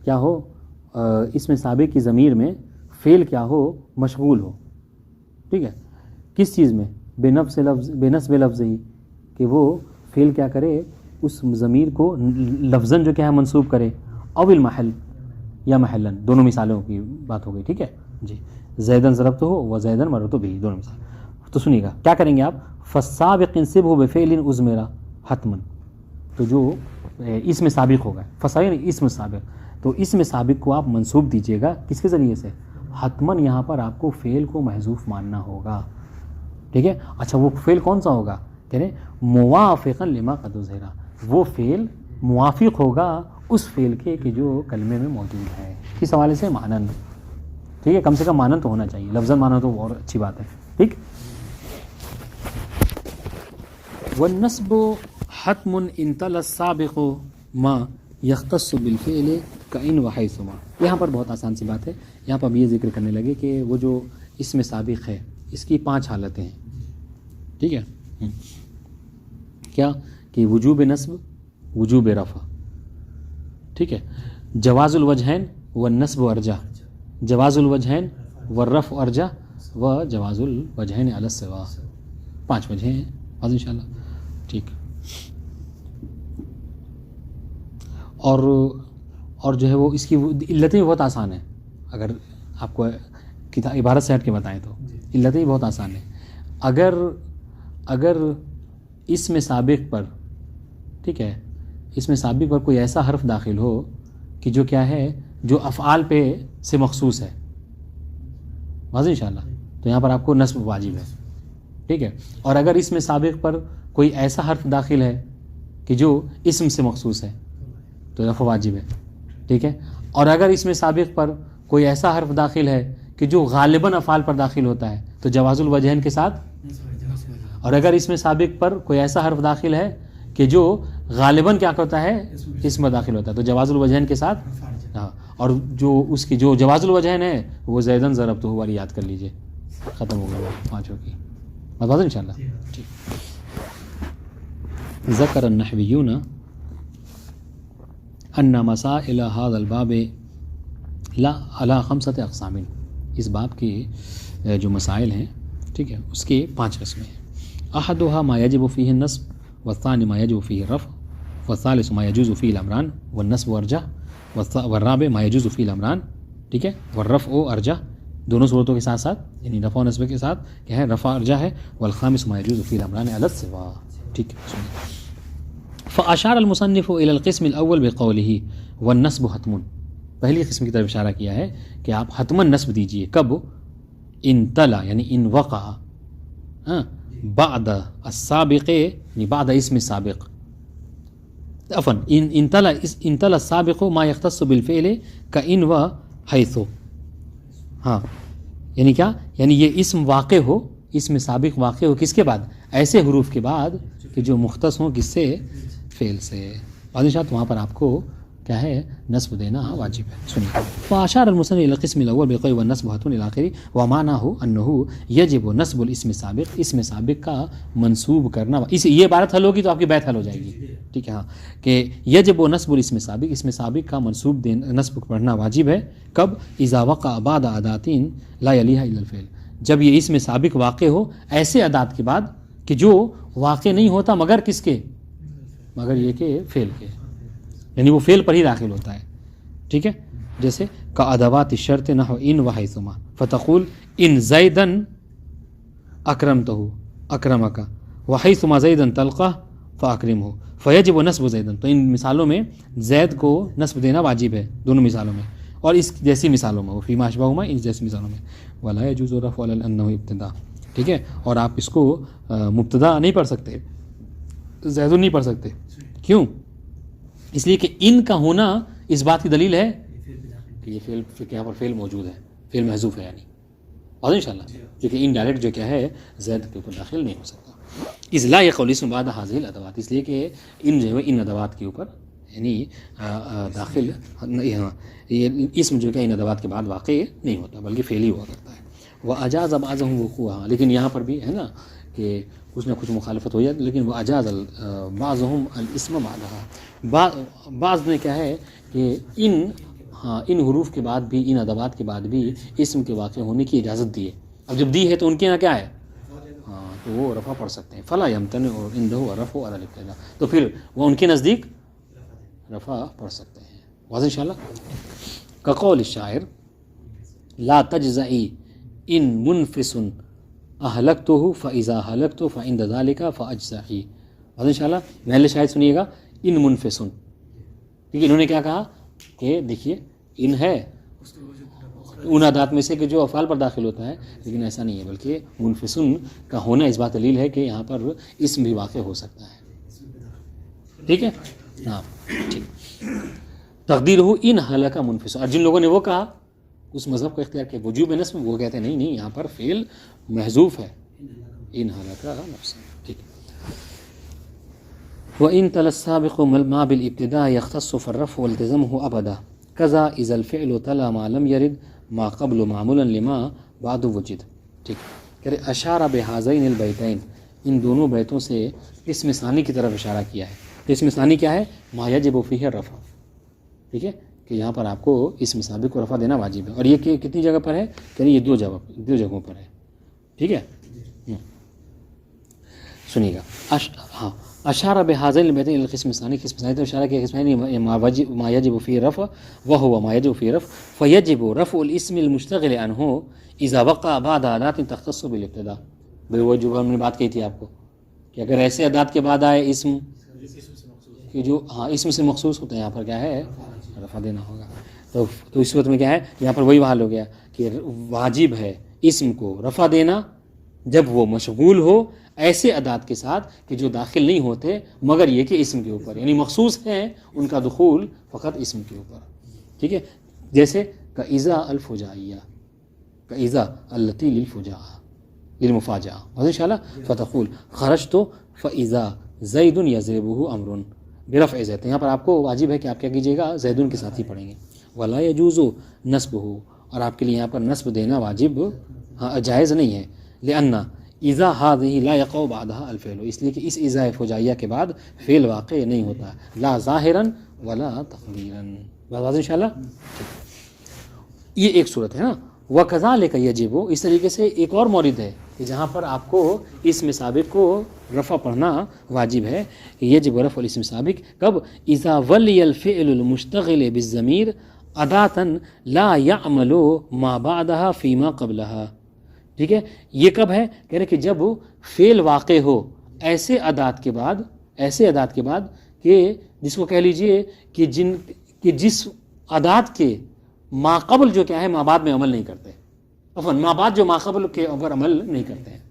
کیا ہو, اسم سابق کی ضمیر میں فعل کیا ہو مشغول ہو. ٹھیک ہے, کس چیز میں بے نصب لفظ ہی, کہ وہ فعل کیا کرے اس ضمیر کو لفظاً جو کیا ہے منصوب کرے, او المحل یا محلن, دونوں مثالوں کی بات ہو گئی. ٹھیک ہے جی. زیدن ضربت ہو و زیدن مرت بھی, دونوں مثال. تو سنیے گا کیا کریں گے آپ. فالسابق انصبہ بفعل اضمرا حتما, تو جو اسم سابق ہوگا فسائن اسم سابق, تو اسم سابق کو آپ منصوب دیجیے گا کس کے ذریعے سے, حتماً یہاں پر آپ کو فعل کو محذوف ماننا ہوگا. ٹھیک ہے. اچھا وہ فعل کون سا ہوگا, کہہ رہے موافقا لما قد ظہرا, وہ فعل موافق ہوگا اس فعل کے کہ جو کلمے میں موجود ہے. کس حوالے سے مانن. ٹھیک ہے, کم سے کم مانن تو ہونا چاہیے, لفظاً مانن تو اور اچھی بات ہے. ٹھیک. والنصب حتم ان تلا السابق ما یختص بالفعل کإن وحیثما. یہاں پر بہت آسان سی بات ہے, یہاں پر اب یہ ذکر کرنے لگے کہ وہ جو اسم سابق ہے اس کی 5 حالتیں ہیں. ٹھیک ہے, کیا کہ وجوب نصب, وجوب رفع, ٹھیک ہے, جواز الوجہین والنصب ارجح, جواز الوجہین والرفع ارجح, و جواز الوجہین علی السوا. 5 وجہیں ہیں آج انشاءاللہ. ٹھیک. اور جو ہے وہ اس کی علتیں بہت آسان ہیں. اگر آپ کو کتاب عبارت سے ہٹ کے بتائیں تو علت ہی بہت آسان ہے. اگر اسم سابق پر، ٹھیک ہے، اسم سابق پر کوئی ایسا حرف داخل ہو کہ جو کیا ہے، جو افعال پہ سے مخصوص ہے، واضح انشاءاللہ، تو یہاں پر آپ کو نصب واجب ہے. ٹھیک ہے. اور اگر اسم سابق پر کوئی ایسا حرف داخل ہے کہ جو اسم سے مخصوص ہے تو رفع واجب ہے. ٹھیک ہے. اور اگر اسم سابق پر کوئی ایسا حرف داخل ہے کہ جو غالباً افعال پر داخل ہوتا ہے تو جواز الوجہین کے ساتھ. اور اگر اسم سابق پر کوئی ایسا حرف داخل ہے کہ جو غالباً کیا کرتا ہے، اسم میں داخل ہوتا ہے تو جواز الوجہین کے ساتھ. ہاں. اور جو اس کی جو جواز الوجہین ہے وہ زیدن ضربتہ والی یاد کر لیجئے. ختم ہو گیا پانچوں کی بات ان شاء اللہ. ٹھیک. ذکر النحویون ان مسائل هذا الباب لا على 5 اقسام. اس باب کے جو مسائل ہیں، ٹھیک ہے، اس کے 5 قسمیں ہیں. احدها ما يجب فيه النصب، والثاني ما يجب فيه الرفع، والثالث ما يجوز فيه الامران والنصب ارجح، والرابع ما يجوز فيه الامران، ٹھیک ہے، والرفع ارجح، دونوں صورتوں کے ساتھ ساتھ، یعنی رفع و نصب کے ساتھ کیا ہے، رفع ارجح ہے. والخامس ما يجوز فيه الامران على السواء. ٹھیک ہے. فاشار المصنف الى القسم الاول بقوله والنصب حتم. پہلی قسم کی طرف اشارہ کیا ہے کہ آپ حتماً نصب دیجئے. کب؟ ان تلا یعنی ان وقع بعد السابق، یعنی بعد اسم سابق، عفوا ان تلا السابق ما يختص بالفعل كإن و حيث. ہاں یعنی کیا، یعنی یہ اسم واقع ہو، اسم سابق واقع ہو کس کے بعد، ایسے حروف کے بعد کہ جو مختص ہوں کس سے، فعل سے. بادشاہ تو وہاں پر آپ کو کیا ہے، نصب دینا واجب ہے. سنیے. فاشار المصنف الى القسم الاول بقول والنصب حتم الى اخره ومعناه انه يجب نصب الاسم السابق. اسم سابق کا منصوب کرنا، یہ عبارت حل ہوگی تو آپ کی بیت حل ہو جائے گی. ٹھیک ہے. ہاں کہ یجب نصب الاسم السابق، اسم سابق کا منصوب دینا، نصب پڑھنا واجب ہے. کب؟ اذا وقع بعد ادات لا يليها الا الفعل. جب یہ اسم سابق واقع ہو ایسے ادات کے بعد کہ جو واقع نہیں ہوتا مگر کس کے، مگر یہ کہ فعل کے، یعنی وہ فعل پر ہی داخل ہوتا ہے. ٹھیک ہے. جیسے کا ادوات الشرط نحو ان وحیثما فتقول ان زیدن اکرمتہ اکرمک وحیثما زیدن تلقہ فاکرمہ فیجب نصب زیدن. تو ان مثالوں میں زید کو نصب دینا واجب ہے، دونوں مثالوں میں، اور اس جیسی مثالوں میں، وہ فیما اشبہہما، ان جیسی مثالوں میں. ولا یجوز رفع علی انہ ابتدا. ٹھیک ہے. اور آپ اس کو مبتدا نہیں پڑھ سکتے، زید نہیں پڑھ سکتے. کیوں؟ اس لیے کہ ان کا ہونا اس بات کی دلیل ہے کہ یہ فعل، یہاں پر فعل موجود ہے، فعل محذوف ہے یعنی، اور انشاءاللہ کیونکہ ان ڈائریکٹ جو کیا ہے زید کے اوپر داخل نہیں ہو سکتا. اس لا یقول اسم بعد هذه الادوات، اس لیے کہ ان جو ہے ان ادوات کے اوپر یعنی داخل، یہ اسم جو کہ ان ادوات کے بعد واقع نہیں ہوتا بلکہ فعل ہی ہوا کرتا ہے. واجاز بعضهم وقوعها، لیکن یہاں پر بھی ہے نا کہ کچھ نہ کچھ مخالفت ہو جاتی، لیکن وہ اجاز بعضهم الاسم بعدها، بعض نے کیا ہے کہ ان حروف کے بعد بھی، ان ادوات کے بعد بھی اسم کے واقع ہونے کی اجازت دی ہے. اب جب دی ہے تو ان کے یہاں کیا ہے، ہاں تو وہ رفع پڑھ سکتے ہیں. فلا یمتنع عنده الرفع على الابتداء، تو پھر وہ ان کے نزدیک رفع پڑھ سکتے ہیں. واضح انشاءاللہ. کقول الشاعر لا تجزعی ان منفس اہلکتہ فاذا ہلکت فعند ذلک فاجزعی. واضح انشاءاللہ. محل شاہد سنیے گا، ان منفسن، ٹھیک ہے. انہوں نے کیا کہا کہ دیکھیے ان ہے ان ادات میں سے کہ جو افعال پر داخل ہوتا ہے، لیکن ایسا نہیں ہے، بلکہ منفسن کا ہونا اس بات دلیل ہے کہ یہاں پر اسم بھی واقع ہو سکتا ہے. ٹھیک ہے. ہاں ٹھیک. تقدیر ہو ان ہلاکہ منفسن. اور جن لوگوں نے وہ کہا، اس مذہب کو اختیار کیا وجوب نصب، وہ کہتے ہیں نہیں یہاں پر فعل محذوف ہے، ان ہلاکہ نفسا. ٹھیک. وَإِن تَلَا السَّابِقُ مَا بِالْإِبْتِدَاءِ يَخْتَصُّ فَالرَّفْعُ وَالْتِزَامُهُ أَبَدًا كَذَا إِذَا الْفِعْلُ تَلَا مَا لَمْ يَرِدْ مَا قَبْلُ مَعْمُولًا لِمَا بَعْدُ وُجِدَ. ٹھیک. کہ اشارہ بہذین البیتین، ان دونوں بیتوں سے اسم ثانی کی طرف اشارہ کیا ہے. اسم ثانی کیا ہے؟ ما یجب فیہ الرفع. ٹھیک ہے. کہ یہاں پر آپ کو اسم سابق کو رفع دینا واجب ہے. اور یہ کتنی جگہ پر ہے؟ کہ یہ دو جگہوں پر ہے. ٹھیک ہے. سنیے گا. ہاں اشار بهذين البيتين الى القسم الثاني، قسم ثاني اشارہ کیا قسم ثانی ما يجب فيه رفع وهو ما يجب فيه رفع، فيجب رفع الاسم المشتغل عنه اذا وقع بعد ادات تختص بالابتداء. وہ جو ہم نے بات کہی تھی آپ کو کہ اگر ایسے ادات کے بعد آئے اسم کہ جو اسم سے مخصوص ہوتے ہیں، یہاں پر کیا ہے رفع دینا ہوگا. تو اس صورت میں کیا ہے، یہاں پر وہی حال ہو گیا کہ واجب ہے اسم کو رفع دینا جب وہ مشغول ہو ایسے ادات کے ساتھ کہ جو داخل نہیں ہوتے مگر یہ کہ اسم کے اوپر، یعنی مخصوص ہیں ان کا دخول فقط اسم کے اوپر. ٹھیک ہے، جیسے کاذا الفجائیہ، کاذا التی للمفاجأة، ان شاء اللہ فتقول خرجت فاذا زید یضربه امر برفع زید. یہاں پر آپ کو واجب ہے کہ آپ کیا کیجیے گا، زیدن کے ساتھ ہی پڑھیں گے. ولا يجوز نصبه، اور آپ کے لیے یہاں پر نصب دینا واجب جائز نہیں ہے. لأن اذا هذه لا يقع بعدها الفعل، اس لیے کہ اس اذا فجائیہ کے بعد فعل واقع نہیں ہوتا لا ظاہرا ولا تقدیرا. بات انشاءاللہ یہ ایک صورت ہے نا. وکذالک یجب، اس طریقے سے ایک اور مورد ہے کہ جہاں پر آپ کو اسم سابق کو رفع پڑھنا واجب ہے. یجب رفع الاسم سابق کب؟ اذا ولی الفعل المشتغل بالضمیر اداتا لا يعمل ما بعدها فيما قبلها. ٹھیک ہے، یہ کب ہے؟ کہہ رہے کہ جب فعل واقع ہو ایسے ادات کے بعد، ایسے ادات کے بعد کہ جس کو کہہ لیجئے کہ جس ادات کے ماقبل جو کیا ہے ما بعد میں عمل نہیں کرتے، عفواً ما بعد جو ماقبل کے اوپر عمل نہیں کرتے ہیں.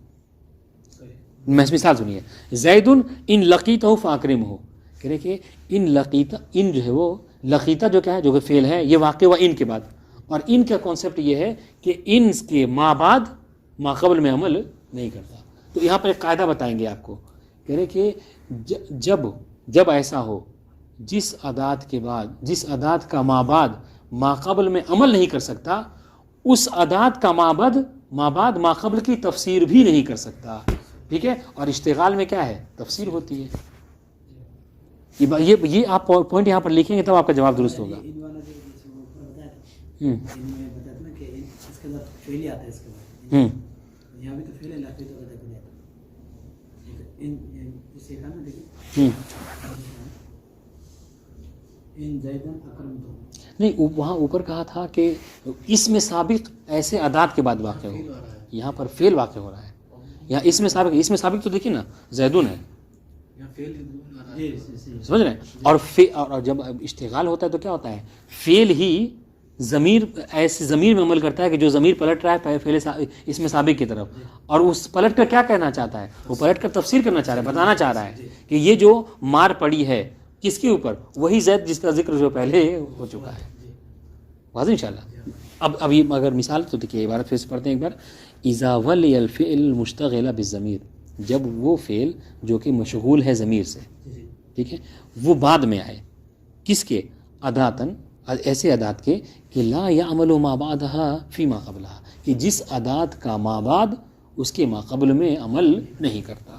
مثال سنیے، زید ان لقیتہ فاکرمہ. کہہ رہے کہ ان لقیتہ، ان جو ہے وہ لقیتہ جو کیا ہے، جو کہ فعل ہے، یہ واقع ہوا ان کے بعد، اور ان کا کانسیپٹ یہ ہے کہ ان کے ما بعد ماقبل میں عمل نہیں کرتا. تو یہاں پر ایک قاعدہ بتائیں گے آپ کو. کہہ رہے کہ جب ایسا ہو جس ادات کے بعد، جس ادات کا ما بعد ماقبل میں عمل نہیں کر سکتا، اس ادات کا ما بعد ماقبل کی تفسیر بھی نہیں کر سکتا. ٹھیک ہے، اور اشتغال میں کیا ہے، تفسیر ہوتی ہے. یہ آپ پوائنٹ یہاں پر لکھیں گے تب آپ کا جواب درست ہوگا. نہیں، وہاں اوپر کہا تھا کہ اس میں سابق ایسے ادات کے بعد واقع ہو، یہاں پر فعل واقع ہو رہا ہے. یہاں اس میں سابق تو دیکھیے نا زیدون ہے، سمجھ رہے ہیں. اور جب اشتغال ہوتا ہے تو کیا ہوتا ہے، فعل ہی ضمیر، ایسے ضمیر میں عمل کرتا ہے کہ جو ضمیر پلٹ رہا ہے فعل اس میں سابق کی طرف، اور اس پلٹ کر کیا کہنا چاہتا ہے، وہ پلٹ کر تفسیر کرنا چاہ رہا ہے، بتانا چاہ رہا ہے کہ یہ جو مار پڑی ہے کس کے اوپر، وہی زید جس کا ذکر جو پہلے ہو چکا ہے. واضح انشاءاللہ. اب یہ اگر مثال تو دیکھیے، عبارت پھر سے پڑھتے ہیں ایک بار. اذا ولی الفعل المشتغل بالضمیر، جب وہ فعل جو کہ مشغول ہے ضمیر سے، ٹھیک ہے، وہ بعد میں آئے کس کے، اداتن، ایسے ادات کے کہ لا یعمل ما بعدها فیما قبلها، کہ جس ادات کا ما بعد اس کے ما قبل میں عمل نہیں کرتا.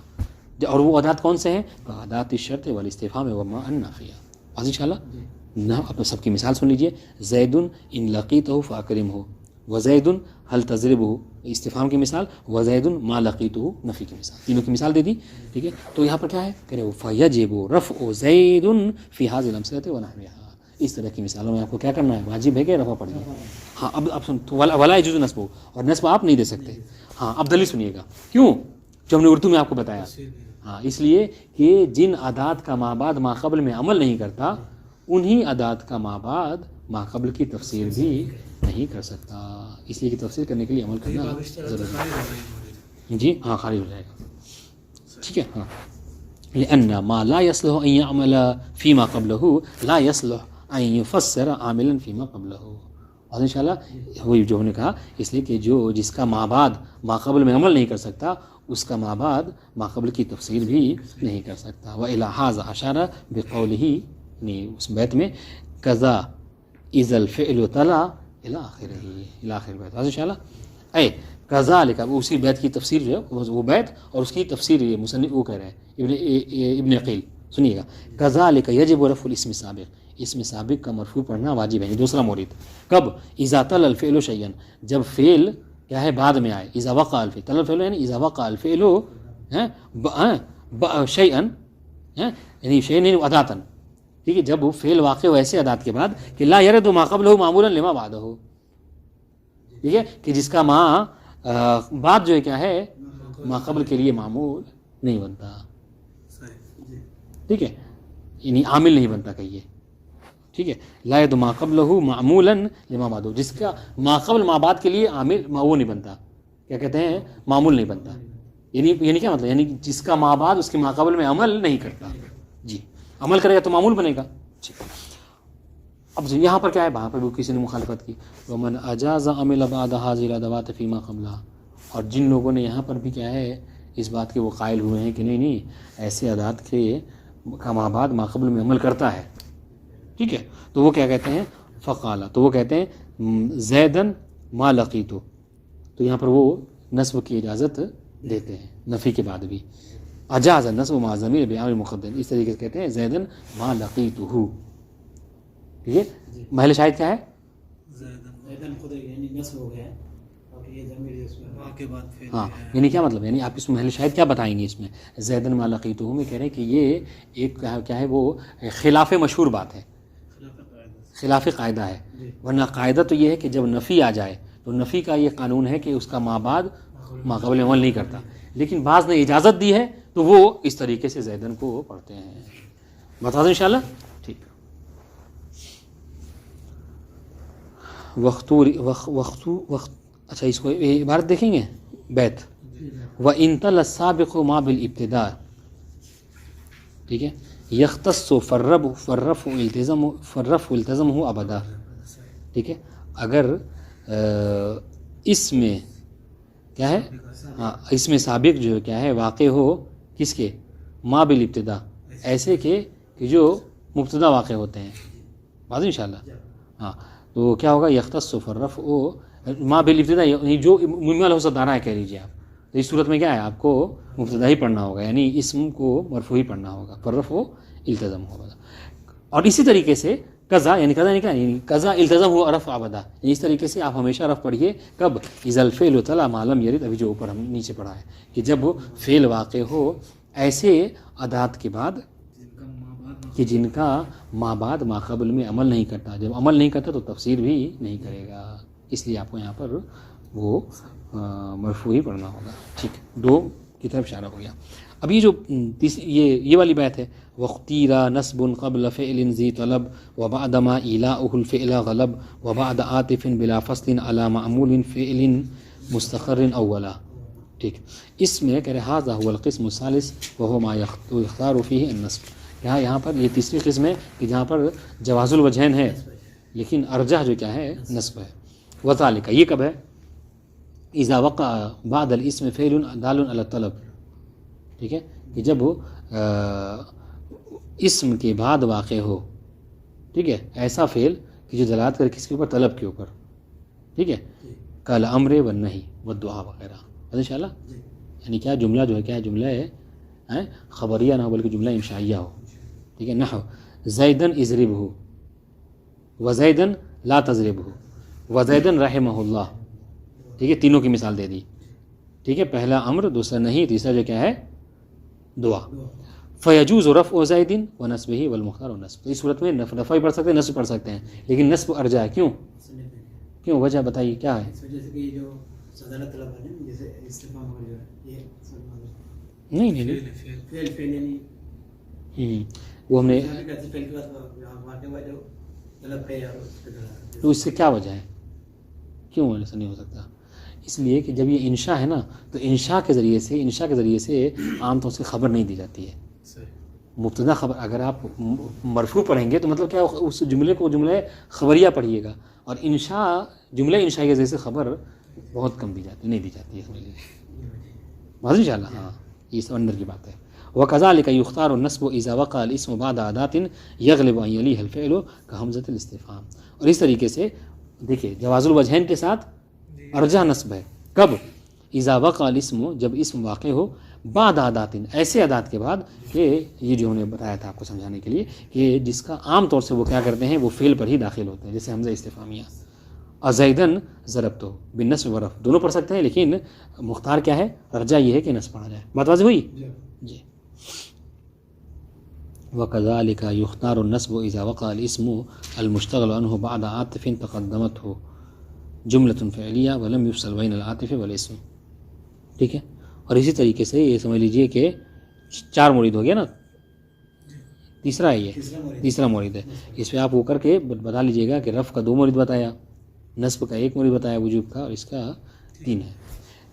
اور وہ ادات کون سے ہیں؟ ادات الشرط والاستفہام وما النافیہ. واضح انشاءاللہ. آپ سب کی مثال سن لیجئے. زید ان لقیتہ فاکرمہ، وزید هل تضربہ استفہام کی مثال، وزید ما لقیتہ نفی کی مثال. تینوں کی مثال دے دی. ٹھیک ہے، تو یہاں پر کیا ہے کہ فیجب رفع زید فی هذه الامثلة ونحوها. اس طرح کی مثالوں میں آپ کو کیا کرنا ہے، واجب ہے کہ رفع پڑھنا ہے. ہاں اب سن، ولا يجوز نصب، اور نصب آپ نہیں دے سکتے. ہاں اب دلیل سنیے گا کیوں، جو ہم نے اردو میں آپ کو بتایا. ہاں اس لیے کہ جن ادات کا ما بعد ما قبل میں عمل نہیں کرتا، انہی ادات کا ما بعد ما قبل کی تفسیر بھی نہیں کر سکتا. اس لیے کہ تفسیر کرنے کے لیے عمل کرنا ضروری ہے. جی ہاں، خالی ہو جائے گا. ٹھیک ہے. ہاں، لأن ما لا يصلح ان يعمل فيما قبله لا يصلح ان يفسر عاملا فيما قبله. اور انشاءاللہ وہی جو ہم نے کہا، اس لیے کہ جس کا ما بعد ما قبل میں عمل نہیں کر سکتا، اس کا ما بعد ما قبل کی تفسیر بھی نہیں کر سکتا. وإلى هذا أشار بقوله، یعنی اس بیت میں کذا اذا الفعل تلا الى آخر بیت. واضح انشاءاللہ. اے کذالک، اب اسی بیت کی تفسیر جو ہے وہ بیت اور اس کی تفسیر یہ مصنف وہ کہہ رہے ہیں ابن عقیل. سنیے گا. کذالک یجب رفع الاسم السابق، اسم سابق کا مرفوع پڑھنا واجب ہے. دوسرا مورد کب، اذا تلا الفعل شیئا، جب فعل کیا ہے بعد میں آئے. اذا وقع الفعل، تلا الفعل یعنی اذا وقع الفعل شیئا یعنی شے نہیں اداتن، ٹھیک ہے، جب وہ فعل واقع ہو ایسے ادات کے بعد کہ لا یرد ما قبلہ معمولا لما بعدہ، ٹھیک ہے، کہ جس کا ما بعد جو ہے کیا ہے ما قبل کے لیے معمول نہیں بنتا، ٹھیک ہے، یعنی عامل نہیں بنتا کہیے، ٹھیک ہے، لا یرد ما قبلہ معمولا لما بعدہ، جس کا ما قبل ما بعد کے لیے عامل وہ نہیں بنتا، کیا کہتے ہیں معمول نہیں بنتا، یعنی کیا مطلب، یعنی جس کا ما بعد اس کے ما قبل میں عمل نہیں کرتا، جی عمل کرے گا تو معمول بنے گا، ٹھیک۔ اب یہاں پر کیا ہے، وہاں پر بھی کسی نے مخالفت کی، ومن اجاز عمل بعد هذه الادوات فيما قبلها، اور جن لوگوں نے یہاں پر بھی کیا ہے اس بات کے وہ قائل ہوئے ہیں کہ نہیں ایسے ادات کے کا ما بعد ما قبل میں عمل کرتا ہے، ٹھیک ہے، تو وہ کیا کہتے ہیں فقالا، تو وہ کہتے ہیں زیدن ما لقیتو، تو یہاں پر وہ نصب کی اجازت دیتے ہیں نفی کے بعد بھی، اجاز النصب مع ضمیر بعامل مقدم، اس طریقے سے کہتے ہیں زیدن ما لقیتہ، ٹھیک ہے، محل شاہد کیا ہے زیدن خود یعنی نصب ہو گیا اور یہ ضمیر اس میں وا کے بعد پھر ہاں، یعنی کیا مطلب، یعنی آپ اس میں محل شاہد کیا بتائیں گے اس میں، زیدن ما لقیتہ میں کہہ رہے ہیں کہ یہ ایک کیا ہے وہ خلاف مشہور بات ہے، خلاف قاعدہ ہے، ورنہ قاعدہ تو یہ ہے کہ جب نفی آ جائے تو نفی کا یہ قانون ہے کہ اس کا ما بعد ما قبل عمل نہیں کرتا، لیکن بعض نے اجازت دی ہے تو وہ اس طریقے سے زیدن کو پڑھتے ہیں، بتا دیں انشاءاللہ، ٹھیک۔ وقت اچھا اس کو عبارت دیکھیں گے، بیت وَإِن تَلَ السَّابِقُ مَا بِالْإِبْتِدَاءِ، ٹھیک ہے، یختص فرف التزم ہو ابدا، ٹھیک ہے، اگر اس میں کیا ہے، ہاں اس میں سابق جو کیا ہے واقع ہو کس کے، ما بالابتدا، ایسے کہ جو مبتدا واقع ہوتے ہیں، بات انشاءاللہ، ہاں تو کیا ہوگا یختص فرف او ما بالابتدا، یعنی جو ممل ہو سدارا ہے کہہ لیجیے آپ، تو اس صورت میں کیا ہے آپ کو مبتدا ہی پڑھنا ہوگا، یعنی اسم کو مرفوع ہی پڑھنا ہوگا، فرف و التزم ہوگا، اور اسی طریقے سے قضا، یعنی قضا نہیں کیا، یعنی قضا التزم ہو رفع ابدا، اس طریقے سے آپ ہمیشہ رفع پڑھیے، کب اذا الفعل تلا ما لم يرد، ابھی جو اوپر ہم نیچے پڑھا ہے کہ جب فعل واقع ہو ایسے ادات کے بعد کہ جن کا ما بعد ما قبل میں عمل نہیں کرتا، جب عمل نہیں کرتا تو تفسیر بھی نہیں کرے گا، اس لیے آپ کو یہاں پر وہ مرفوع ہی پڑھنا ہوگا، ٹھیک، دو کی طرف اشارہ ہو گیا۔ اب یہ جو یہ والی بات ہے، وَاخْتِيرَ نَصْبٌ قَبْلَ فِعْلٍ ذِي طَلَبٍ وَبَعْدَ مَا إِيلَاؤُهُ الْفِعْلَ غَلَبَ وَبَعْدَ عَاطِفٍ بِلَا فَصْلٍ عَلَى مَعْمُولٍ فِعْلٍ مُسْتَقَرٍ أَوَّلًا، ٹھیک، اس میں کہہ رہے هذا هو القسم الثالث وهو ما يختار فيه النصب، یہاں پر یہ تیسری قسم ہے کہ جہاں پر جواز الوجہین ہے لیکن ارجح جو کیا ہے نصب ہے، وذالک یہ کب ہے، اذا وقع بعد الاسم فعل دال علی الطلب، ٹھیک ہے، کہ جب اسم کے بعد واقع ہو، ٹھیک ہے، ایسا فعل کہ جو دلالت کرے کس کے اوپر، طلب کے اوپر، ٹھیک ہے، کالامر والنہی والدعاء وغیرہ، انشاءاللہ، یعنی کیا جملہ جو ہے کیا جملہ ہے خبریہ نہ ہو بلکہ جملہ انشائیہ ہو، ٹھیک ہے، نحو زیدن اضربہ وزیدن لا تضربہ وزیدن رحمہ اللہ، ٹھیک ہے، تینوں کی مثال دے دی، ٹھیک ہے، پہلا امر، دوسرا نہیں، تیسرا جو کیا ہے دعا، فیجوز رفع زید و نصبہ والمختار نصب، تو اس صورت میں رفع بھی پڑھ سکتے ہیں نصب پڑھ سکتے ہیں، لیکن نصب ارجح ہے، کیوں وجہ بتائیے کیا ہے، اس وجہ سے کہ جو صدارت طلب ہے جیسے استفہام ہو جو ہے یہ نہیں فعل یعنی وہ ہم نے، فعل کے بعد واقع ہوا جو طلب ہے یا تو اس سے کیا وجہ ہے، کیوں ایسا نہیں ہو سکتا، اس لیے کہ جب یہ انشاء ہے نا تو انشاء کے ذریعے سے عام طور سے خبر نہیں دی جاتی ہے، مبتدا خبر، اگر آپ مرفوع پڑھیں گے تو مطلب کیا اس جملے کو جملہ خبریہ پڑھیے گا، اور انشاء جملہ انشاء کے ذریعے سے خبر بہت کم دی جاتی، نہیں دی جاتی ہے، واضح انشاءاللہ، ہاں یہ سب اندر کی بات ہے، وَكَذَلِكَ يُخْتَارُ النَّصْبُ إِذَا وَقَعَ الْإِسْمُ بَعْدَ أَدَاةٍ يَغْلِبُ أَنْ يَلِيهَا الْفِعْلُ كَهَمْزَةِ الْإِسْتِفْهَامِ، اور اس طریقے سے دیکھیے جواز الوجہین کے ساتھ ارجح نصب ہے، کب، اذا وقع الاسم، جب اسم واقع ہو، بعد ادات، ایسے ادات کے بعد کہ یہ جو ہم نے بتایا تھا آپ کو سمجھانے کے لیے کہ جس کا عام طور سے وہ کیا کرتے ہیں، وہ فعل پر ہی داخل ہوتے ہیں، جیسے حمزہ استفہامیہ، ازیدن ضربتہ بالنصب ورفع، دونوں پڑھ سکتے ہیں، لیکن مختار کیا ہے، ارجح یہ ہے کہ نصب پڑھا جائے، بات واضح ہوئی، جی۔ وكذلك يختار النصب إذا وقع الاسم المشتغل عنه بعد عاطف تقدمته جملة فعلیہ ولم يفصل بين العاطف والاسم. ٹھیک ہے. اور اسی طریقے سے یہ سمجھ لیجئے کہ 4 مورد ہو گیا نا, تیسرا ہے یہ, تیسرا مورد ہے. اس پہ آپ وہ کر کے بتا لیجئے گا کہ رفع کا 2 مورد بتایا, نصب کا 1 مورد بتایا وجوب کا, اور اس کا 3 ہے.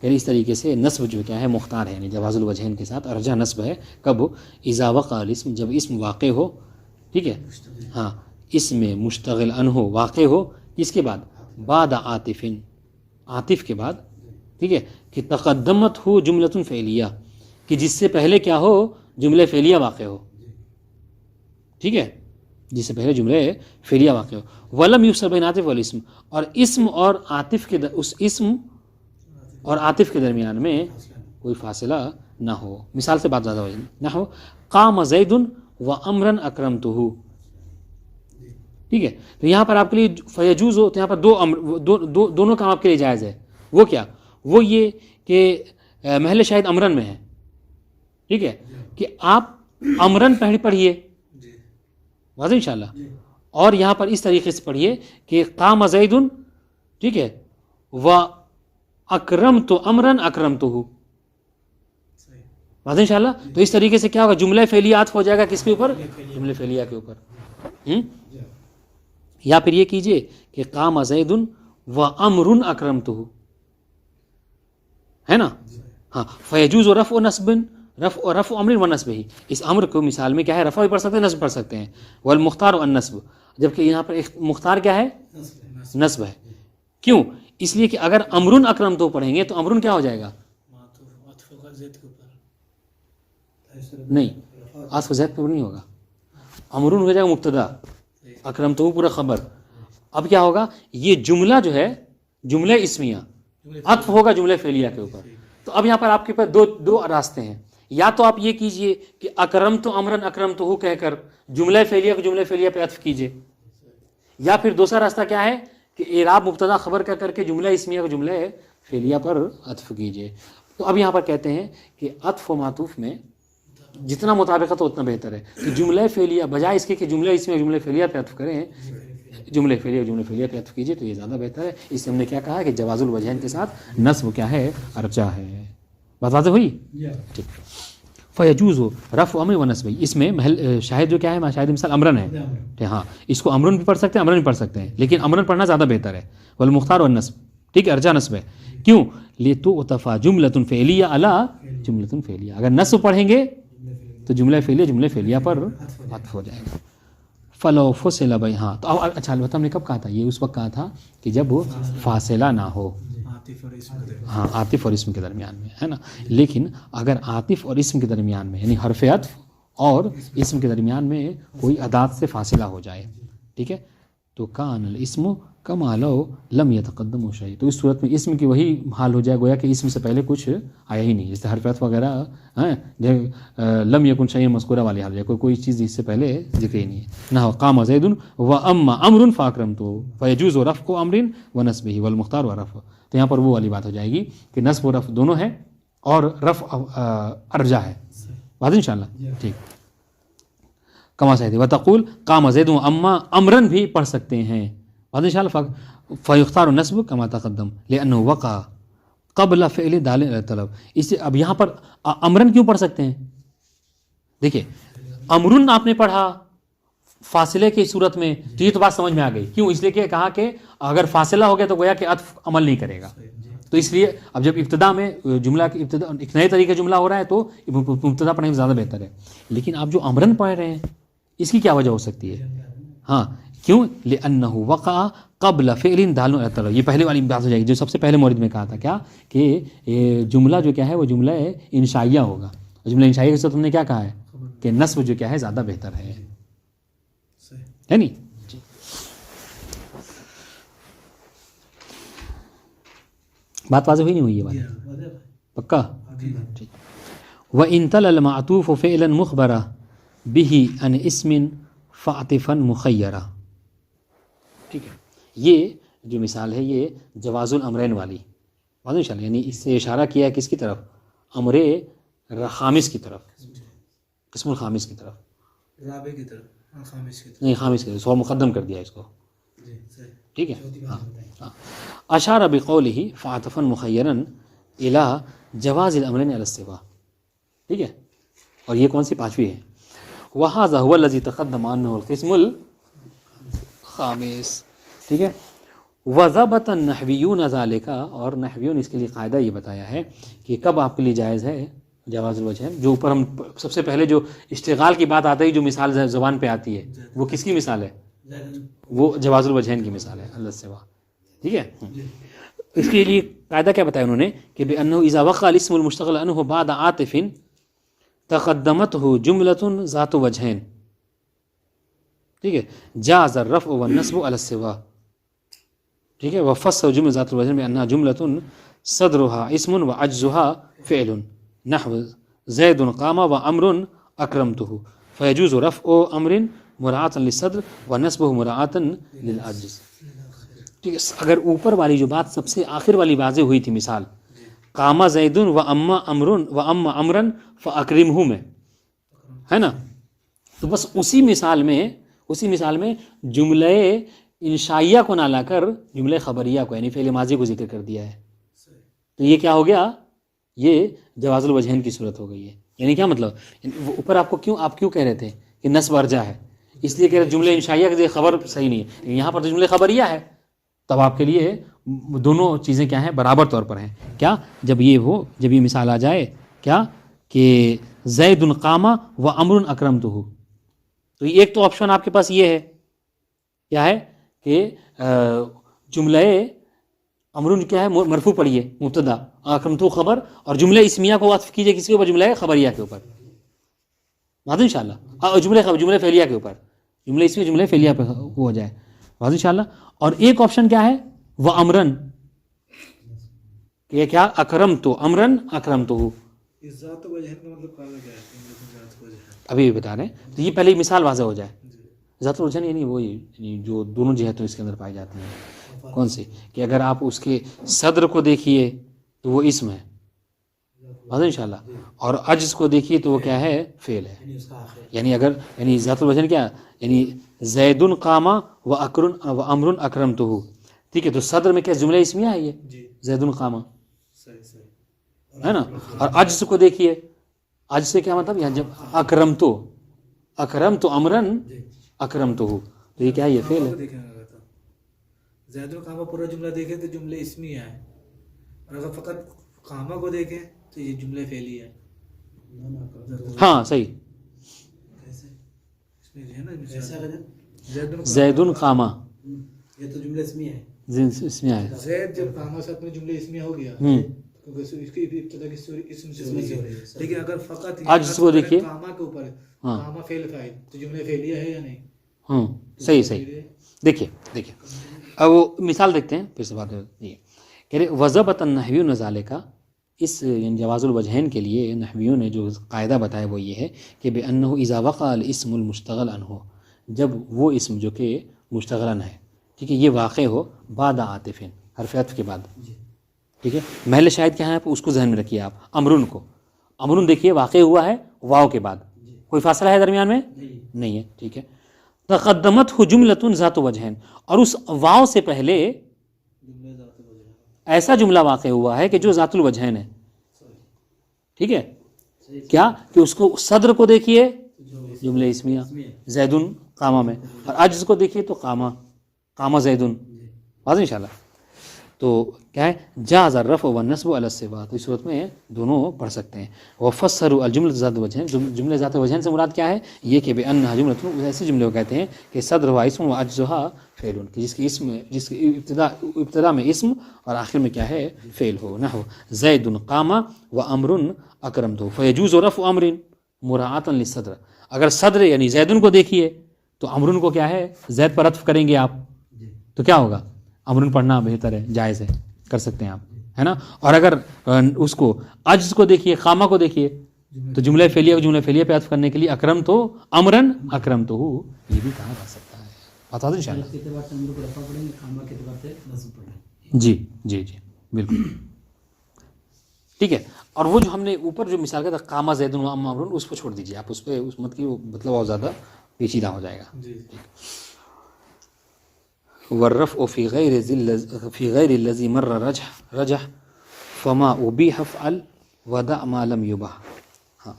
یعنی اس طریقے سے نصب جو کیا ہے مختار ہے, یعنی جواز الوجہین کے ساتھ ارجح نصب ہے. کب؟ اذا وقع الاسم, جب اسم واقع ہو. ٹھیک ہے. ہاں, اس میں مشتغل عنہ واقع ہو, اس کے بعد بعد عاطف, عاطف کے بعد. ٹھیک ہے, کہ تقدمت ہو جملۃ فعلیہ, کہ جس سے پہلے کیا ہو, جملہ فعلیہ واقع ہو. ٹھیک ہے, جس سے پہلے جملہ فعلیہ واقع ہو. ولم یفصل بین عاطف والاسم, اور اسم اور عاطف کے اس اسم اور عاطف کے درمیان میں کوئی فاصلہ نہ ہو. مثال سے بات زیادہ ہو نہ ہو. قام زید و امرا اکرمتہ. ٹھیک ہے, تو یہاں پر آپ کے لیے فیجوز ہو, تو یہاں پر دونوں کام آپ کے لیے جائز ہے. وہ کیا؟ وہ یہ کہ محل شاہد امرن میں ہے. ٹھیک ہے, کہ آپ امرن پڑھیے, واضح انشاءاللہ. اور یہاں پر اس طریقے سے پڑھیے کہ قام زید, ٹھیک ہے, و اکرمت امرن اکرمتہ, واضح انشاءاللہ. تو اس طریقے سے کیا ہوگا, جملہ فعلیہ عطف ہو جائے گا کس کے اوپر؟ جملہ فعلیہ کے اوپر. یا پھر یہ کیجئے کہ قام زید و امر اکرمتہ, ہے نا. ہاں, فیجوز رفع نصب, رفع امر و نصب ہی. اس امر کو مثال میں کیا ہے, رفع بھی پڑھ سکتے ہیں, نصب پڑھ سکتے ہیں. والمختار النصب, جبکہ یہاں پر مختار کیا ہے, نصب ہے. کیوں؟ اس لیے کہ اگر امرن اکرمتہ پڑھیں گے تو امرن کیا ہو جائے گا, نہیں, عطف زید پر نہیں ہوگا, امرن ہو جائے گا مبتدا, اکرمتہ پورا خبر. اب کیا ہوگا, یہ جملہ جو ہے جملہ اسمیہ عطف ہوگا جملہ فعلیہ کے اوپر. تو اب یہاں پر آپ کے پاس دو راستے ہیں. یا تو آپ یہ کیجئے کہ اکرمت امرن اکرمتہ کہہ کر جملہ فعلیہ کو جملہ فعلیہ پہ عطف کیجئے, یا پھر دوسرا راستہ کیا ہے کہ اعراب مبتدا خبر کا کر کے جملہ اسمیہ کو جملہ فعلیہ پر عطف کیجئے. تو اب یہاں پر کہتے ہیں کہ عطف و معطوف میں جتنا مطابقت ہو اتنا بہتر ہے. کہ جملہ فعلیہ بجائے اس کے کہ جملہ اسمیہ جملہ فعلیہ پہ عطف کریں, جملے فعلیہ پہ عطف کیجئے تو یہ زیادہ بہتر ہے. اس سے ہم نے کیا کہا کہ جواز الوجہین کے ساتھ نصب کیا ہے, ارجح ہے. بات واضح ہوئی؟ ٹھیک. فیجوز رفع امر و نصب, اس میں محل شاہد جو کیا ہے, شاہد مثال امرن ہے. ہاں, اس کو امرن بھی پڑھ سکتے ہیں, امرن بھی پڑھ سکتے ہیں, لیکن امرن پڑھنا زیادہ بہتر ہے. والمختار والنصب, ٹھیک ہے, ارجح نصب ہے. کیوں؟ لتعطف جملۃ فعلیہ علی جملۃ فعلیہ. اگر نصب پڑھیں گے تو جملہ فعلیہ پر عطف ہو جائے گا. فلو فصل بین, ہاں تو اچھا البتہ ہم نے کب کہا تھا, یہ اس وقت کہا تھا کہ جب فاصلہ نہ ہو, ہاں عاطف اور اسم کے درمیان میں, ہے نا. لیکن اگر عاطف اور اسم کے درمیان میں, یعنی حرف عطف اور اسم کے درمیان میں کوئی ادات سے فاصلہ ہو جائے, ٹھیک ہے, تو کان الاسم کما لو لم یتقدم شیء, تو اس صورت میں اسم کی وہی حال ہو جائے گویا کہ اسم سے پہلے کچھ آیا ہی نہیں. جیسے حرف عطف وغیرہ لم یکن شیء مذکورہ والی حال ہے, کوئی چیز اس سے پہلے ذکر ہی نہیں ہے. نہ قام زید و اما امر فاکرمتہ فیجوز رفع امر و نصبہ والمختار و رفع. تو یہاں پر وہ والی بات ہو جائے گی کہ نصب و رفع دونوں ہیں اور رفع ارجح ہے. واضح انشاءاللہ. ٹھیک. کما سید وتقول قام زید و اما امرن بھی پڑھ سکتے ہیں. واضح انشاءاللہ. فیختار النصب کما تقدم لانه وقع قبل فعل دال طلب. اس سے اب یہاں پر امرن کیوں پڑھ سکتے ہیں؟ دیکھیے, امرن آپ نے پڑھا فاصلے کی صورت میں, تو یہ تو بات سمجھ میں آ گئی. کیوں؟ اس لیے کہ کہا کہ اگر فاصلہ ہو گیا تو گویا کہ عطف عمل نہیں کرے گا. تو اس لیے اب جب ابتدا میں جملہ کی ابتدا ایک نئے طریقے جملہ ہو رہا ہے تو مبتدا پڑھنے میں زیادہ بہتر ہے. لیکن آپ جو امرن پڑھ رہے ہیں اس کی کیا وجہ ہو سکتی ہے؟ ہاں, کیوں؟ لأنه وقع قبل فعل دال علی الطلب. یہ پہلے والی بات ہو جائے گی جو سب سے پہلے مورد میں کہا تھا, کیا کہ جملہ جو کیا ہے وہ جملہ انشائیہ ہوگا. جملہ انشائیہ کے ساتھ ہم نے کیا کہا ہے کہ نصب جو کیا ہے زیادہ بہتر ہے نہیں. بات واضح ہوئی نہیں ہوئی یہ بات پکا؟ وَإِن تَلَ الْمَعْطُوفُ فِعْلًا مُخْبَرًا بِهِ عَنْ اسْمٍ فَعْطِفًا مُخَيَّرًا. ٹھیک ہے, یہ جو مثال ہے یہ جواز الامرین والی واضح انشاءاللہ, یعنی اس سے اشارہ کیا ہے کس کی طرف؟ امر خامس کی طرف, قسم الخامس کی طرف. رابع کی طرف، ہاں خامس کی طرف، نہیں خامس کے سو مقدم کر دیا اس کو، جی صحیح. ٹھیک ہے. چوتھی ہاں بات بتائیں. اشار بقوله فعطفا مخیرا الى جواز الامرین علی السوا. ٹھیک ہے. اور یہ کون سی پانچویں ہے؟ وهذا هو الذي تقدم انه القسم الخامس. ٹھیک ہے. وضبط النحویون ذالک، اور نحویوں نے اس کے لیے قاعدہ یہ بتایا ہے کہ کب آپ کے لیے جائز ہے جواز الوجہین. جو اوپر ہم سب سے پہلے جو اشتغال کی بات آتی ہے، جو مثال زبان پہ آتی ہے، وہ کس کی مثال ہے؟ وہ جواز الوجہین کی مثال ہے، اللہ سوا. ٹھیک ہے. اس کے لیے قاعدہ کیا بتایا انہوں نے کہ بأنه اذا وقع الاسم المشتغل عنه بعد عاطف تقدمته جملة ذات وجهين. ٹھیک ہے. جاز الرفع والنصب على السوا. ٹھیک ہے. وفسر جملة ذات الوجهين بأنها جملة صدرها اسم وعجزها فعل نحو زید قام وامر اکرمته فيجوز رفع امر مراعاة للصدر ونصبه مراعاة للعجز. ٹھیک ہے. اگر اوپر والی جو بات سب سے آخر والی واضح ہوئی تھی، مثال قام زید و اما امر و اما امرا فاکرمہ میں ہے نا، تو بس اسی مثال میں جملہ انشائیہ کو نہ لا کر جملہ خبریہ کو یعنی فعل ماضی کو ذکر کر دیا ہے. تو یہ کیا ہو گیا؟ یہ جواز الوجہین کی صورت ہو گئی ہے. یعنی کیا مطلب؟ اوپر آپ کیوں کہہ رہے تھے کہ نصب ارجا ہے؟ اس لیے کہ جملہ انشائیہ کی خبر صحیح نہیں ہے. یہاں پر تو جملہ خبریہ ہے، تب آپ کے لیے دونوں چیزیں کیا ہیں؟ برابر طور پر ہیں. کیا؟ جب یہ مثال آ جائے کیا کہ زید قام و امر اکرمتہ، تو ایک تو آپشن آپ کے پاس یہ ہے، کیا ہے کہ جملہ امرون کیا ہے؟ مرفوع پڑھیے مبتدا، اکرمتہ خبر، اور جملہ اسمیہ کو وصف کیجئے کس کے اوپر؟ جملہ خبریہ کے اوپر. بات انشاءاللہ جملہ فعلیہ کے اوپر، جملہ اسمیہ جملہ فعلیہ پہ ہو جائے. بات انشاءاللہ. اور ایک آپشن کیا ہے؟ وہ امرن، یہ کیا؟ اکرمتہ امرن اکرمتہ. ذات وجہین کا مطلب کیا ہے؟ ابھی بتا رہے ہیں. تو یہ پہلے مثال واضح ہو جائے. ذات الوجہین یعنی وہی یعنی جو دونوں جہتوں اس کے اندر پائی جاتی ہیں. کون سی؟ کہ اگر آپ اس کے صدر کو دیکھیے تو وہ اسم ہے، واضح انشاءاللہ، اور عجز کو دیکھیے تو وہ کیا ہے؟ فعل ہے. یعنی ذات الوجہین کیا؟ یعنی زید قام و امر اکرمتہ. ٹھیک ہے. تو صدر میں کیا جملہ اسمیہ ہے یہ زید قام، ہے نا. اور عجز کو دیکھیے، عجز سے کیا مطلب؟ یہاں جب اکرمتہ امرن اکرمتہ، تو یہ کیا ہے؟ یہ فعل ہے. زید القامہ پورا جملہ دیکھیں تو جملہ اسمیہ ہے، اور اگر فقط قامہ کو دیکھیں تو یہ جملہ فعلی ہے. ہاں صحیح. زید قامہ یہ تو جملہ اسمیہ ہے. اسمیہ ہے. زید جب قامہ سے اپنے جملہ اسمیہ ہو گیا کیونکہ اس کی ابتدا کی اسم سے ہو رہی ہے. لیکن اگر فقط عجز کو دیکھیے، قامہ کے اوپر قامہ فعل فاعل تو جملہ فعلیہ ہے یا نہیں؟ ہاں صحیح. دیکھیے اب وہ مثال دیکھتے ہیں پھر سے بات یہ کہہ رہے وضبط النحویون ذالک. اس یعنی جواز الوجہین کے لیے نحویوں نے جو قاعدہ بتایا وہ یہ ہے کہ بأنہ اذا وقع الاسم المشتغل عنہ، جب وہ اسم جو کہ مشتغل عنہ ہے، ٹھیک ہے، یہ واقع ہو بعد عاطف، حرف عطف کے بعد. ٹھیک ہے. محل شاہد کیا ہے؟ اس کو ذہن میں رکھیے آپ. امرن دیکھیے واقع ہوا ہے واو کے بعد، کوئی فاصلہ ہے درمیان میں؟ نہیں ہے. ٹھیک ہے. تقدمت جملۃ ذات وجہین، اور اس واو سے پہلے ایسا جملہ واقع ہوا ہے کہ جو ذات الوجہین ہے. ٹھیک ہے. کیا کہ اس کو صدر کو دیکھیے جملہ اسمیہ زید قامہ میں، اور عجز کو دیکھیے تو قامہ زید. واضح انشاءاللہ. تو کیا ہے؟ جاز الرفع والنصب علی السوا. تو اس صورت میں دونوں پڑھ سکتے ہیں. وفسروا الجملۃ ذات وجہین، جملہ ذات وجہین سے مراد کیا ہے؟ یہ کہ بأنها جملۃ، ایسے جملے کو کہتے ہیں کہ صدرها اسم وعجزها فعل، کہ جس کی ابتدا میں اسم اور آخر میں کیا ہے؟ فعل ہو. نحو زید قام وامر اکرمتہ فیجوز رفع امر مراعاة للصدر. اگر صدر یعنی زیدن کو دیکھیے تو امرن کو کیا ہے؟ زید پر عطف کریں گے آپ تو کیا ہوگا؟ امرن پڑھنا بہتر ہے، جائز ہے، کر سکتے ہیں آپ، ہے نا. اور اگر اس کو عجز کو دیکھیے، خامہ کو دیکھیے، تو جملہ فعلیہ پہ عطف کرنے کے لیے اکرم تو امرن اکرم تو یہ بھی کہا جا سکتا ہے. بتا دیں انشاءاللہ. جی بالکل ٹھیک ہے. اور وہ جو ہم نے اوپر جو مثال کیا تھا قام زید و عمرو، اس کو چھوڑ دیجیے آپ، اس پہ اس مت کی مطلب اور زیادہ پیچیدہ ہو جائے گا. والرفع في غير الذي مر رجح فما ابيح فعل ودع ما لم يباح. ہاں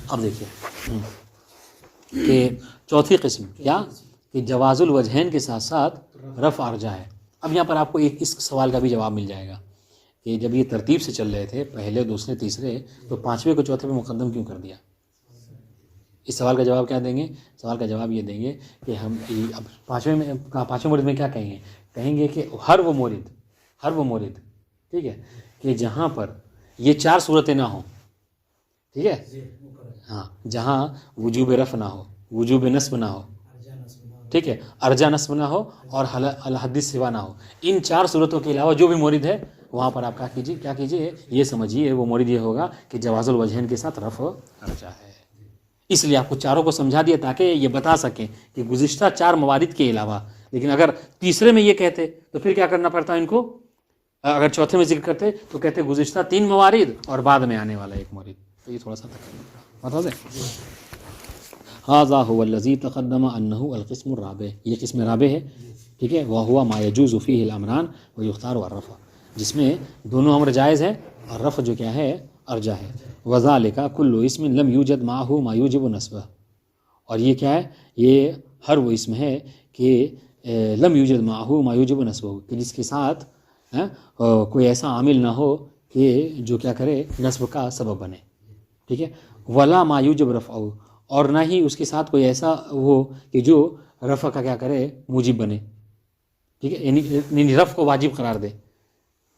اب دیکھیے کہ چوتھی قسم کیا کہ جواز الوجہین کے ساتھ ساتھ رفع ارجح ہے. اب یہاں پر آپ کو ایک اس سوال کا بھی جواب مل جائے گا کہ جب یہ ترتیب سے چل رہے تھے پہلے دوسرے تیسرے، تو پانچویں کو چوتھے پہ مقدم کیوں کر دیا؟ اس سوال کا جواب کیا دیں گے؟ سوال کا جواب یہ دیں گے کہ ہم اب پانچویں مورد میں کیا کہیں گے کہ ہر وہ مورد ٹھیک ہے کہ جہاں پر یہ چار صورتیں نہ ہوں، ٹھیک ہے، ہاں، جہاں وجوب رفع نہ ہو، وجوب نصب نہ ہو، ٹھیک ہے، ارجا نصب نہ ہو اور الحدیث سوا نہ ہو، ان چار صورتوں کے علاوہ جو بھی مورد ہے وہاں پر آپ کیا کیجیے یہ سمجھیے وہ مورد یہ ہوگا کہ جواز الوجہین کے ساتھ رفع ارجا ہے. اس لیے آپ کو چاروں کو سمجھا دیا تاکہ یہ بتا سکیں کہ گزشتہ چار موارد کے علاوہ. لیکن اگر تیسرے میں یہ کہتے تو پھر کیا کرنا پڑتا ان کو؟ اگر چوتھے میں ذکر کرتے تو کہتے گزشتہ تین موارد اور بعد میں آنے والا ایک مورد. تو یہ تھوڑا سا بتا دیں. ھذا ھو الذی تقدم انہ القسم الرابع، یہ قسم رابع ہے، ٹھیک ہے. وہو ما یجوز فیہ الامران ویختار الرفع، جس میں دونوں امر جائز ہے اور رفع جو کیا ہے ارجا ہے. وذالک کل اسم لم یوجد معہ ما یوجب نصبہ، اور یہ کیا ہے؟ یہ ہر وہ اسم ہے کہ لم یوجد معہ ما یوجب نصبہ، کہ جس کے ساتھ کوئی ایسا عامل نہ ہو کہ جو کیا کرے نصب کا سبب بنے، ٹھیک ہے. ولا ما یوجب رفعہ، اور نہ ہی اس کے ساتھ کوئی ایسا ہو کہ جو رفع کا کیا کرے موجب بنے، ٹھیک ہے، یعنی رفع کو واجب قرار دے.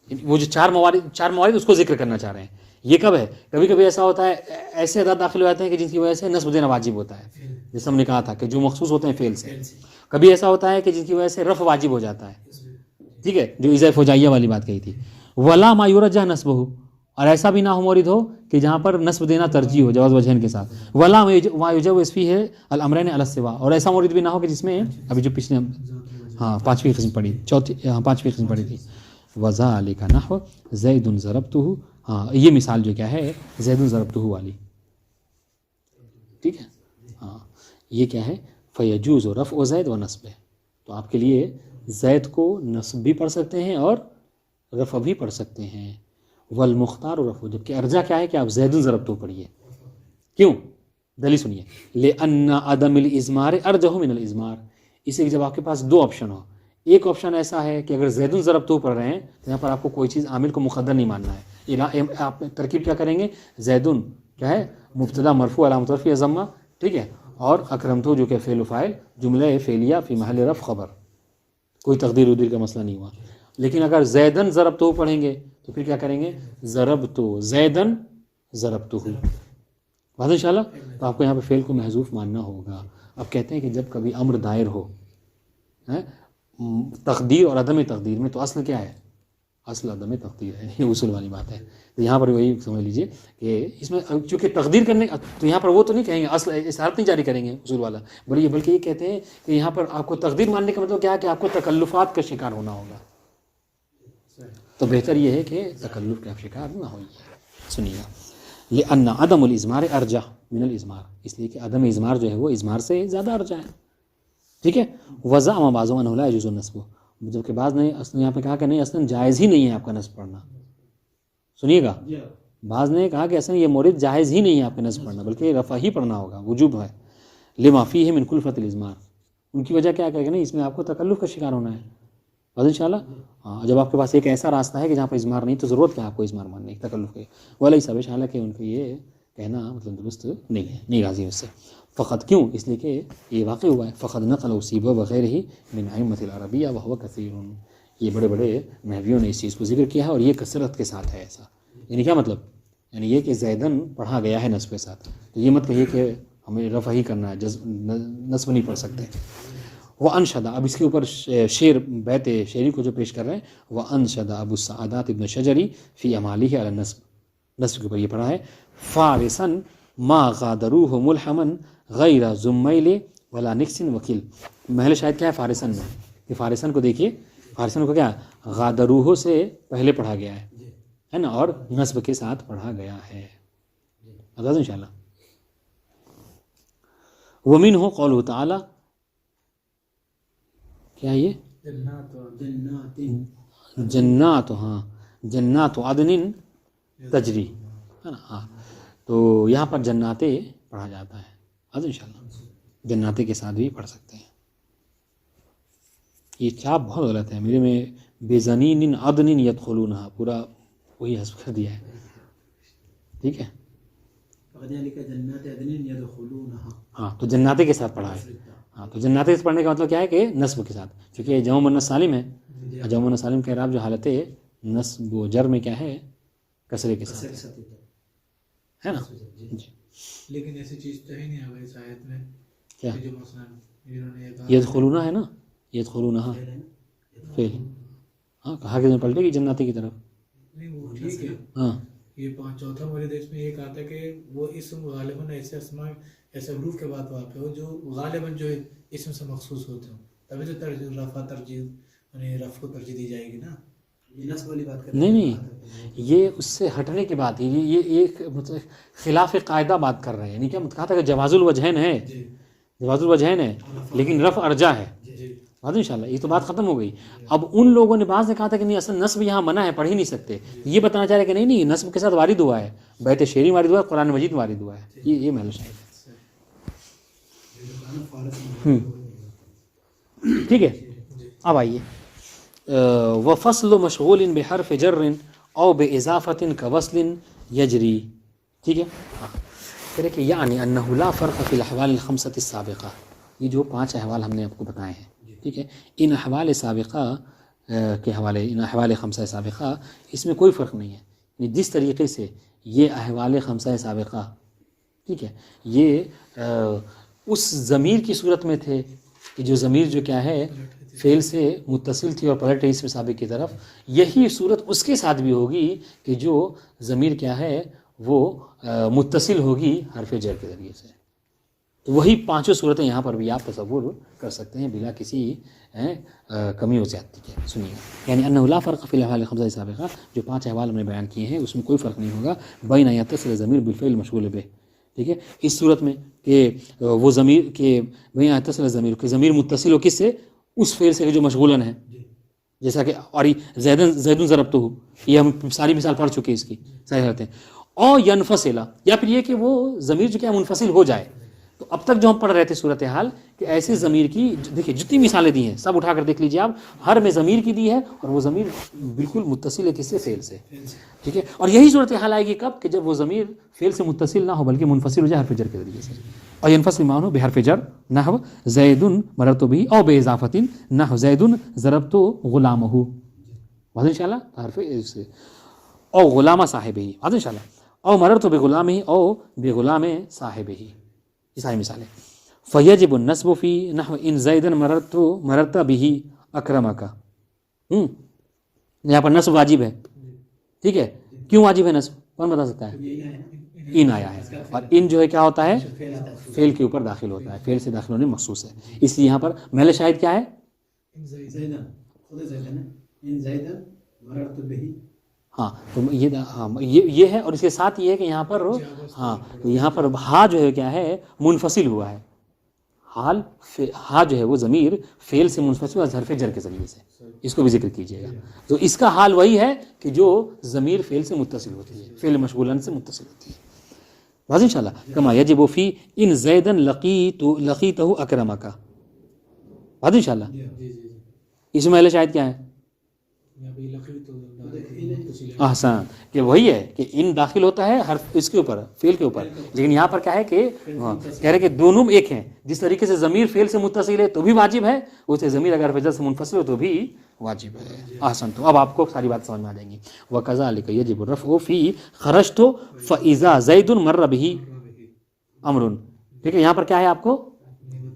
وہ جو چار موارد اس کو ذکر کرنا چاہ رہے ہیں. یہ کب ہے؟ کبھی کبھی ایسا ہوتا ہے ایسے ادات داخل ہو جاتے ہیں کہ جن کی وجہ سے نصب دینا واجب ہوتا ہے، جیسے ہم نے کہا تھا کہ جو مخصوص ہوتے ہیں فعل سے. کبھی ایسا ہوتا ہے کہ جن کی وجہ سے رفع واجب ہو جاتا ہے، ٹھیک ہے، جو اضافہ فوجائیہ والی بات کہی تھی. ولا ما یرجح نصبہ، اور ایسا بھی نہ ہو مورد ہو کہ جہاں پر نصب دینا ترجیح ہو جواز وجہین کے ساتھ. ولا ما یجوز فیہ الامرین علی السوا، اور ایسا مورد بھی نہ ہو کہ جس میں ابھی جو پچھلے پانچویں قسم پڑھی تھی. وذالک نحو زید ضربتہ، ہاں یہ مثال جو کیا ہے زید ضربتہ والی، ٹھیک ہے. ہاں یہ کیا ہے؟ فیجوز رفع زید و نصب، تو آپ کے لیے زید کو نصب بھی پڑھ سکتے ہیں اور رفع بھی پڑھ سکتے ہیں. والمختار رفع، جبکہ ارجا کیا ہے کہ آپ زید ضربتہ پڑھیے. کیوں؟ دلیل سنیے. لأن عدم الازمار ارجح من الازمار، اس لیے جب آپ کے پاس دو آپشن ہو، ایک آپشن ایسا ہے کہ اگر زید ضربتہ پڑھ رہے ہیں تو یہاں پر آپ کو کوئی چیز عامل کو مقدر نہیں ماننا ہے. آپ ترکیب کیا کریں گے؟ زیدن کیا ہے مبتدا مرفوع علامۃ رفعہ ضمہ، ٹھیک ہے، اور اکرمتو جو کہ فعل و فاعل جملہ فعلیہ فی محل رفع خبر، کوئی تقدیر ودیر کا مسئلہ نہیں ہوا. لیکن اگر زیدن ضربتہ پڑھیں گے تو پھر کیا کریں گے؟ ضربتو زیدن ضربتہ، بات انشاءاللہ. تو آپ کو یہاں پہ فعل کو محذوف ماننا ہوگا. اب کہتے ہیں کہ جب کبھی امر دائر ہو تقدیر اور عدم تقدیر میں، تو اصل کیا ہے؟ اصل عدم تقدیر ہے، یہ اصول والی بات ہے. تو یہاں پر وہی سمجھ لیجئے کہ اس میں چونکہ تقدیر کرنے، تو یہاں پر وہ تو نہیں کہیں گے اصل اصارت نہیں جاری کریں گے اصول والا، بلکہ یہ کہتے ہیں کہ یہاں پر آپ کو تقدیر ماننے کا مطلب کیا ہے کہ آپ کو تکلفات کا شکار ہونا ہوگا. تو بہتر یہ ہے کہ تکلف کا شکار نہ ہوئیے. سنیے گا. لأن عدم الازمار ارجح من الازمار، اس لیے کہ عدم ازمار جو ہے وہ ازمار سے زیادہ ارجح ہے، ٹھیک ہے. وزعم بعضهم انه لا يجوز النصب، جبکہ بعض نے اصل یہاں پہ کہا کہ نہیں اصلا جائز ہی نہیں ہے آپ کا نصب پڑھنا. سنیے گا، بعض نے کہا کہ اصلا یہ مورد جائز ہی نہیں ہے آپ کا نصب پڑھنا، بلکہ رفع ہی پڑھنا ہوگا، وجوب ہے. لما فیہ من کلفۃ الازمار، ان کی وجہ کیا کہ نہیں اس میں آپ کو تکلف کا شکار ہونا ہے. بس انشاءاللہ ہاں جب آپ کے پاس ایک ایسا راستہ ہے کہ جہاں پہ ازمار نہیں، تو ضرورت کیا آپ کو ازمار ماننے کی تکلف کے. ولیس بش، حالانکہ ان کو یہ کہنا مطلب درست نہیں ہے، نہیں راضی اس سے. فقط کیوں؟ اس لیے کہ یہ واقع ہوا ہے. فقط نقل وصیبہ وغیرہ ہی من ائمۃ العربیہ وهو کثیر، یہ بڑے بڑے نحویوں نے اس چیز کو ذکر کیا ہے اور یہ کثرت کے ساتھ ہے ایسا. یعنی کیا مطلب؟ یعنی یہ کہ زیدن پڑھا گیا ہے نصب کے ساتھ، تو یہ مت کہیے کہ ہمیں رفع ہی کرنا ہے، نصب نہیں پڑھ سکتے. وانشد، اب اس کے اوپر شعر بیت شعری کو جو پیش کر رہے ہیں، وانشد ابو السعادات ابن شجری فی امالہ علی النصب، نصب کے اوپر یہ پڑھا ہے. فارسا ما غادروہ ملحما غیر ذمیل ولا نقص وکیل. محل شاید کیا ہے؟ فارسن میں، کہ فارسن کو دیکھیے فارسیوں کو کیا غادروہ سے پہلے پڑھا گیا جی ہے نا، اور نصب کے ساتھ پڑھا گیا ہے. بتا دوں انشاءاللہ. ومنہ قولہ تعالی، کیا یہ جنات، ہاں جنات عدن تجری ہے نا. ہاں تو یہاں پر جناتیں پڑھا جاتا ہے. آج انشاءاللہ جناتے کے ساتھ بھی پڑھ سکتے ہیں. یہ چاپ بہت غلط ہے میرے میں، بزنین عدن یدخلونہا پورا وہی حذف کر دیا ہے. ٹھیک ہے ہاں، تو جناتے کے ساتھ پڑھا ہے. ہاں تو جناتے سے پڑھنے کا مطلب کیا ہے کہ نصب کے ساتھ، کیونکہ یہ جمع مؤنث سالم ہے. جمع مؤنث سالم کے اعراب جو حالت نصب و جر میں کیا ہے، کسرے کے ساتھ ہے نا. جی لیکن ایسی چیز تو ہی نہیں آ گئی اس آیت میں کیا کہ جو مثلا انہوں نے کہا یدخلونہ ہے نا، یدخلونہا فعل. ہاں کہا کہ پلٹے گی جناتی کی طرف. نہیں وہ ٹھیک ہے. ہاں یہ چوتھا مورد اس میں یہ کہا تھا کہ وہ اسم غالباً ایسے اسماء ایسے حروف کے بعد واقع ہو جو غالباً جو اسم سے مخصوص ہوتے ہوں، تبھی تو ترجیح رفع ترجیح یعنی رفع کو ترجیح دی جائے گی نا. یہ نصب والی بات نہیں یہ اس سے ہٹنے کی بات ہے. یہ ایک خلاف قاعدہ بات کر رہے ہیں. یعنی کیا کہا تھا کہ جواز الوجہین ہے، جواز الوجہین ہے لیکن رفع ارجح ہے. بات انشاءاللہ یہ تو بات ختم ہو گئی. اب ان لوگوں نے بعض نے کہا تھا کہ نہیں اصل نصب یہاں منع ہے، پڑھ ہی نہیں سکتے. یہ بتانا چاہ رہے کہ نہیں نصب کے ساتھ وارد ہوا ہے، بیت شعری وارد ہوا ہے، قرآن مجید وارد ہوا ہے. یہ محل شاہد ہے. ٹھیک ہے اب آئیے وفصل مشغول بحرف جر او باضافۃ كوصل یجری. ٹھیک ہے پھر کہ یعنی انہ لا فرق فی الاحوال الخمسۃ السابقہ. یہ جو 5 احوال ہم نے آپ کو بتائے ہیں، ٹھیک ہے، ان احوال سابقہ کے حوالے، ان احوال 5 سابقہ اس میں کوئی فرق نہیں ہے. یعنی جس طریقے سے یہ احوال 5 سابقہ، ٹھیک ہے، یہ اس ضمیر کی صورت میں تھے کہ جو ضمیر جو کیا ہے فعل سے متصل تھی اور پلٹ رہی اسم سابق کی طرف، یہی صورت اس کے ساتھ بھی ہوگی کہ جو ضمیر کیا ہے وہ متصل ہوگی حرف جر کے ذریعے سے. تو وہی 5 صورتیں یہاں پر بھی آپ تصور کر سکتے ہیں بلا کسی کمی و زیادتی کے. سنیے یعنی انہ لا فرق فی الاحوال 5 سابقہ، جو 5 احوال ہم نے بیان کیے ہیں اس میں کوئی فرق نہیں ہوگا بین ان یتصل ضمیر بالفعل مشغول بہ. ٹھیک ہے اس صورت میں کہ وہ ضمیر کے بین ان یتصل ضمیر کہ ضمیر متصل ہو کس سے، اس فعل سے جو مشغولن ہے. جیسا کہ اور زیدن ضربتہ، یہ ہم ساری مثال پڑھ چکے اس کی صحیح ہوتے ہیں. او ینفصلا، یا پھر یہ کہ وہ ضمیر جو کیا منفصل ہو جائے. تو اب تک جو ہم پڑھ رہے تھے صورتحال کہ ایسے ضمیر کی دیکھیے جتنی مثالیں دی ہیں سب اٹھا کر دیکھ لیجیے آپ، ہر میں ضمیر کی دی ہے اور وہ ضمیر بالکل متصل ہے کس سے، فعل سے. ٹھیک ہے اور یہی صورتحال آئے گی کب، کہ جب وہ ضمیر فعل سے متصل نہ ہو بلکہ منفصل ہو جائے حرف جر کے ذریعے سے. اور ینفصل معنی بحرف جر نحو زید مررت به او باضافۃ نحو زید ضربت غلامہ. واضح انشاءاللہ حرف سے او غلام صاحبہ، واضح انشاءاللہ او مررت بغلامہ او بغلام صاحبہ. یہ ساری مثالیں. فیجب النصب فی نحو ان زیدا مررت به اکرمک. یہاں پر نصب واجب ہے. ٹھیک ہے کیوں واجب ہے نصب، کون بتا سکتا ہے؟ ان آیا ہے اور ان جو ہے کیا ہوتا ہے فعل کے اوپر داخل ہوتا ہے، فعل سے داخل ہونے مخصوص ہے. اس لیے یہاں پر محل شاہد کیا ہے، ہاں تو یہ ہے. اور اس کے ساتھ یہ ہے کہ یہاں پر ہاں یہاں پر ہا جو ہے کیا ہے منفصل ہوا ہے. حال ہا جو ہے وہ ضمیر فعل سے منفصل ہوا حرف جر کے ذریعے سے، اس کو بھی ذکر کیجیے گا. تو اس کا حال وہی ہے کہ جو ضمیر فعل سے متصل ہوتی ہے، فعل مشغولن سے متصل ہوتی ہے. واضح انشاءاللہ کما یجب فی ان زیدا لقیتہ اکرمک. واضح انشاءاللہ اس میں محل شاہد کیا ہے، احسان کہ وہی ہے کہ ان داخل ہوتا ہے حرف اس کے اوپر فعل کے اوپر. لیکن یہاں پر کیا ہے کہ کہہ رہے کہ دونوں ایک ہیں. جس طریقے سے ضمیر فعل سے متصل ہے تو بھی واجب ہے، اسے ضمیر اگر فعل سے منفصل ہو تو بھی واجب ہے. احسن تو اب آپ کو ساری بات سمجھ میں آ جائیں گی. وکذالک یجب الرفع فی خرجت فاذا زید مر به امر. ٹھیک ہے یہاں پر کیا ہے آپ کو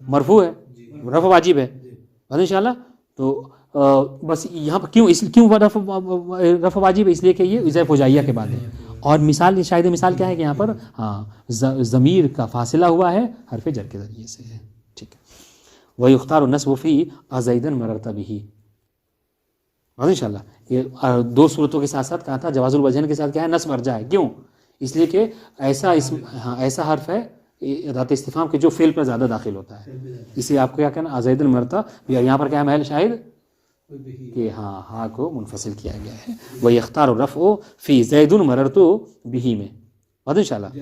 مرفوع ہے، رفع واجب ہے. انشاءاللہ تو بس یہاں پر کیوں رفع واجب ہے، اس لیے کہ یہ ضعف فجائیہ کے بعد ہے. اور مثال شاہد مثال کیا ہے کہ یہاں پر ہاں ضمیر کا فاصلہ ہوا ہے حرف جر کے ذریعے سے ہے. ٹھیک ہے ویختار النصب فی زیدا مررت به. ان شاء اللہ یہ دو صورتوں کے ساتھ ساتھ کہا تھا جواز الوجہین کے ساتھ کیا ہے نصب ارجا ہے. کیوں؟ اس لیے کہ ایسا ایسا حرف ہے ذات استفہام کے جو فعل پر زیادہ داخل ہوتا ہے. اسی آپ کو کیا کہنا زید المرتا، یہاں پر کیا ہے محل شاہد کہ ہاں کو منفصل کیا گیا ہے. وَيَخْتَارُ الرَّفْعُ فِي زَيْدٌ مَرَرْتُ بِهِ میں بات ان شاء اللہ.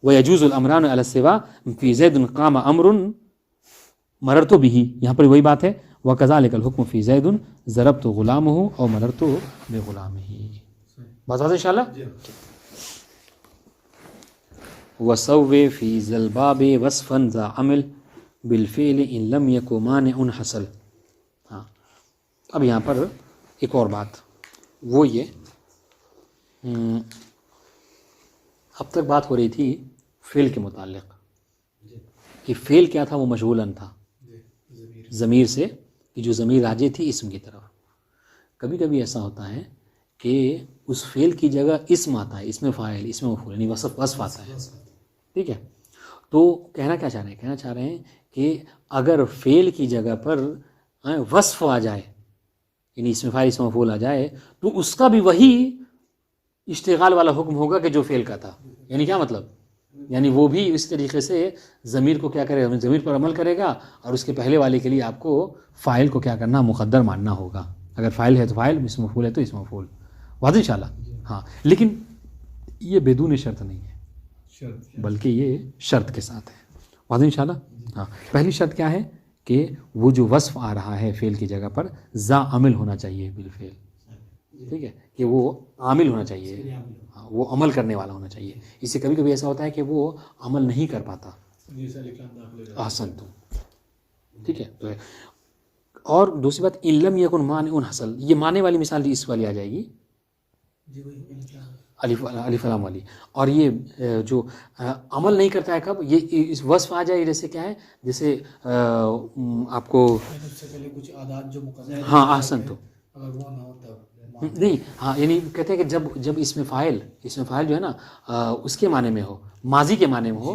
وَيَجُوزُ الْأَمْرَانُ عَلَى السِّوَاءِ فِي زَيْدٌ قَامَ أَمْرٌ مَرَرْتُ بِهِ، یہاں پر وہی بات ہے. وَكَذَلِكَ الْحُكْمُ فِي زَيْدٌ ضَرَبْتُ غُلَامَهُ أَوْ مَرَرْتُ بِغُلَامِهِ. بات ان شاء اللہ. وَسَوِّ فِي ذَا الْبَابِ وَصْفًا ذَا عَمْلٍ بِالْفِعْلِ إِن لَمْ يَكُ مَانِعٌ حَصَلَ. ہاں اب یہاں پر ایک اور بات وہ یہ اب تک بات ہو رہی تھی فعل کے متعلق کہ فعل کیا تھا، وہ مشغولاً تھا ضمیر سے، کہ جو ضمیر راجع تھی اسم کی طرف. کبھی کبھی ایسا ہوتا ہے کہ اس فعل کی جگہ اسم آتا ہے، اسم فاعل، اسم مفعول، یعنی وصف آتا ہے. ٹھیک ہے، تو کہنا کیا چاہ رہے ہیں؟ کہنا چاہ رہے ہیں کہ اگر فعل کی جگہ پر وصف آ جائے، یعنی اسم فاعل اسم مفعول آ جائے، تو اس کا بھی وہی اشتغال والا حکم ہوگا کہ جو فعل کا تھا. یعنی کیا مطلب؟ یعنی وہ بھی اس طریقے سے ضمیر کو کیا کرے گا، ضمیر پر عمل کرے گا، اور اس کے پہلے والے کے لیے آپ کو فاعل کو کیا کرنا، مقدر ماننا ہوگا. اگر فاعل ہے تو فاعل، اسم مفعول ہے تو اسم مفعول. واضح ان شاء اللہ. ہاں لیکن یہ بدون شرط نہیں ہے، بلکہ یہ شرط کے ساتھ ہے. واضح ان شاء اللہ. ہاں پہلی شرط کیا ہے کہ وہ جو وصف آ رہا ہے فعل کی جگہ پر ذا عمل ہونا چاہیے بالفعل. ٹھیک ہے، کہ وہ عامل ہونا چاہیے، وہ عمل کرنے والا ہونا چاہیے. اس سے کبھی کبھی ایسا ہوتا ہے کہ وہ عمل نہیں کر پاتا. احسن تو ٹھیک ہے. تو اور دوسری بات ان لم یکن مانع حصل، یہ معنی والی مثال اس والی آ جائے گی الف لام والی. اور یہ جو عمل نہیں کرتا ہے کب، یہ اس وصف آ جائے جیسے کیا ہے، جیسے آپ کو ہاں احسن تو نہیں، ہاں یعنی کہتے ہیں کہ جب اس میں فاعل جو ہے نا اس کے معنی میں ہو، ماضی کے معنی میں ہو،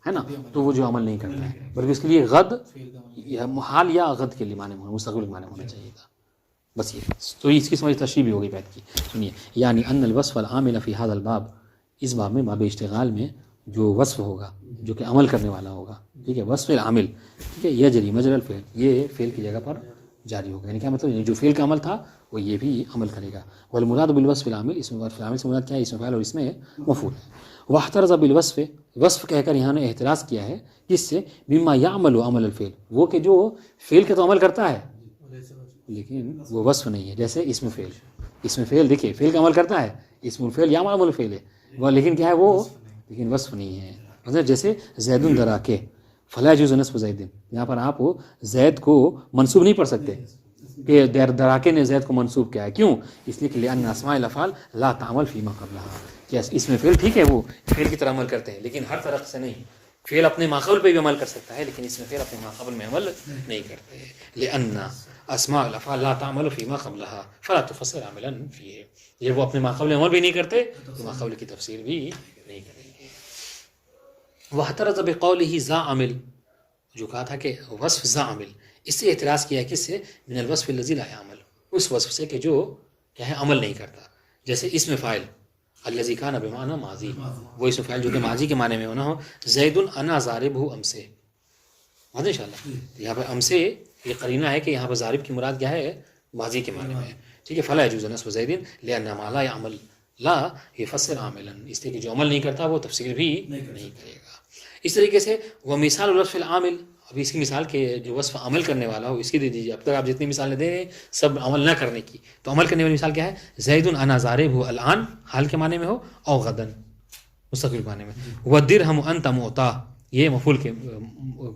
ہے نا، تو وہ جو عمل نہیں کرتا ہے، بلکہ اس کے لیے غد حال یا غد کے لیے معنی میں مستقبل کے معنی میں ہونا چاہیے تھا. بس یہ تو اس کی سمجھ تشریح بھی ہوگی بیت کی. سنیے، یعنی ان الوصف العامل فی هذا الباب، اس باب میں باب اشتغال میں جو وصف ہوگا جو کہ عمل کرنے والا ہوگا، ٹھیک ہے، وصف العامل، ٹھیک ہے، یجری مجرى الفعل، یہ فعل کی جگہ پر جاری ہوگا. یعنی کیا مطلب، یعنی جو فعل کا عمل تھا وہ یہ بھی عمل کرے گا. والمراد بالوصف العامل، اس میں وصف العامل سے مراد کیا ہے؟ اسم فاعل اور اس میں مفعول ہے. واحترز بالوصف، وصف کہہ کر یہاں نے احتراز کیا ہے کس سے؟ بما يعمل عمل الفعل، وہ کہ جو فعل کا تو عمل کرتا ہے لیکن وہ وصف نہیں ہے. جیسے اسم فعل دیکھیے فعل کا عمل کرتا ہے، اسم الفعل یا عمل الفعل ہے وہ، لیکن کیا ہے وہ، لیکن وصف نہیں ہے. مطلب جیسے زید دراکے فلا يجوز نصب زید، یہاں پر آپ زید کو منصوب نہیں پڑھ سکتے کہ دراکے نے زید کو منصوب کیا ہے. کیوں؟ اس لیے کہ لأن اسماء الافعال لا تعمل فيما قبلها، کہ اسم فعل ٹھیک ہے وہ فعل کی طرح عمل کرتے ہیں لیکن ہر طرف سے نہیں. فعل اپنے ماقبل پہ بھی عمل کر سکتا ہے لیکن اسم فعل اپنے ماقبل میں عمل نہیں کرتے. لأن اسماء الافعال لا تعمل فيما قبلها فلا تفسر عملا فيه، یہ وہ اپنے ماقبل میں عمل بھی نہیں کرتے تو ماقبل کی تفسیر بھی نہیں کریں گے. واحترز بقوله ذا عمل، جو کہا تھا کہ وصف ذا عمل، اس سے اعتراض کیا ہے کس سے؟ من الوصف الذي لا يعمل، اس وصف سے کہ جو کیا ہے عمل نہیں کرتا. جیسے اسم فاعل الذي كان بمعنى ماضی، وہ اسم فاعل جو کہ ماضی کے معنی میں ہونا ہو. زید انا ضاربه امس، واضح ان شاء اللہ. یہاں پہ امس یہ قرینہ ہے کہ یہاں پر ضارب کی مراد کیا ہے؟ ماضی کے معنی میں ہے. ٹھیک ہے، فلا يجوز نصب زید لأن ما لا يعمل لا يفسر عاملا، اس لیے کہ جو عمل نہیں کرتا وہ تفسیر بھی نہیں کرے گا. اس طریقے سے وہ مثال الوصف العامل، اب اس کی مثال کے جو وصف عمل کرنے والا ہو اس کی دے دیجیے. اب تک آپ جتنی مثالیں دے رہے ہیں سب عمل نہ کرنے کی، تو عمل کرنے والی مثال کیا ہے؟ زید انا ضاربه الان، حال کے معنی میں ہو، او غدا مستقبل کے معنی میں. والدرهم انت معطى، یہ مفعول کے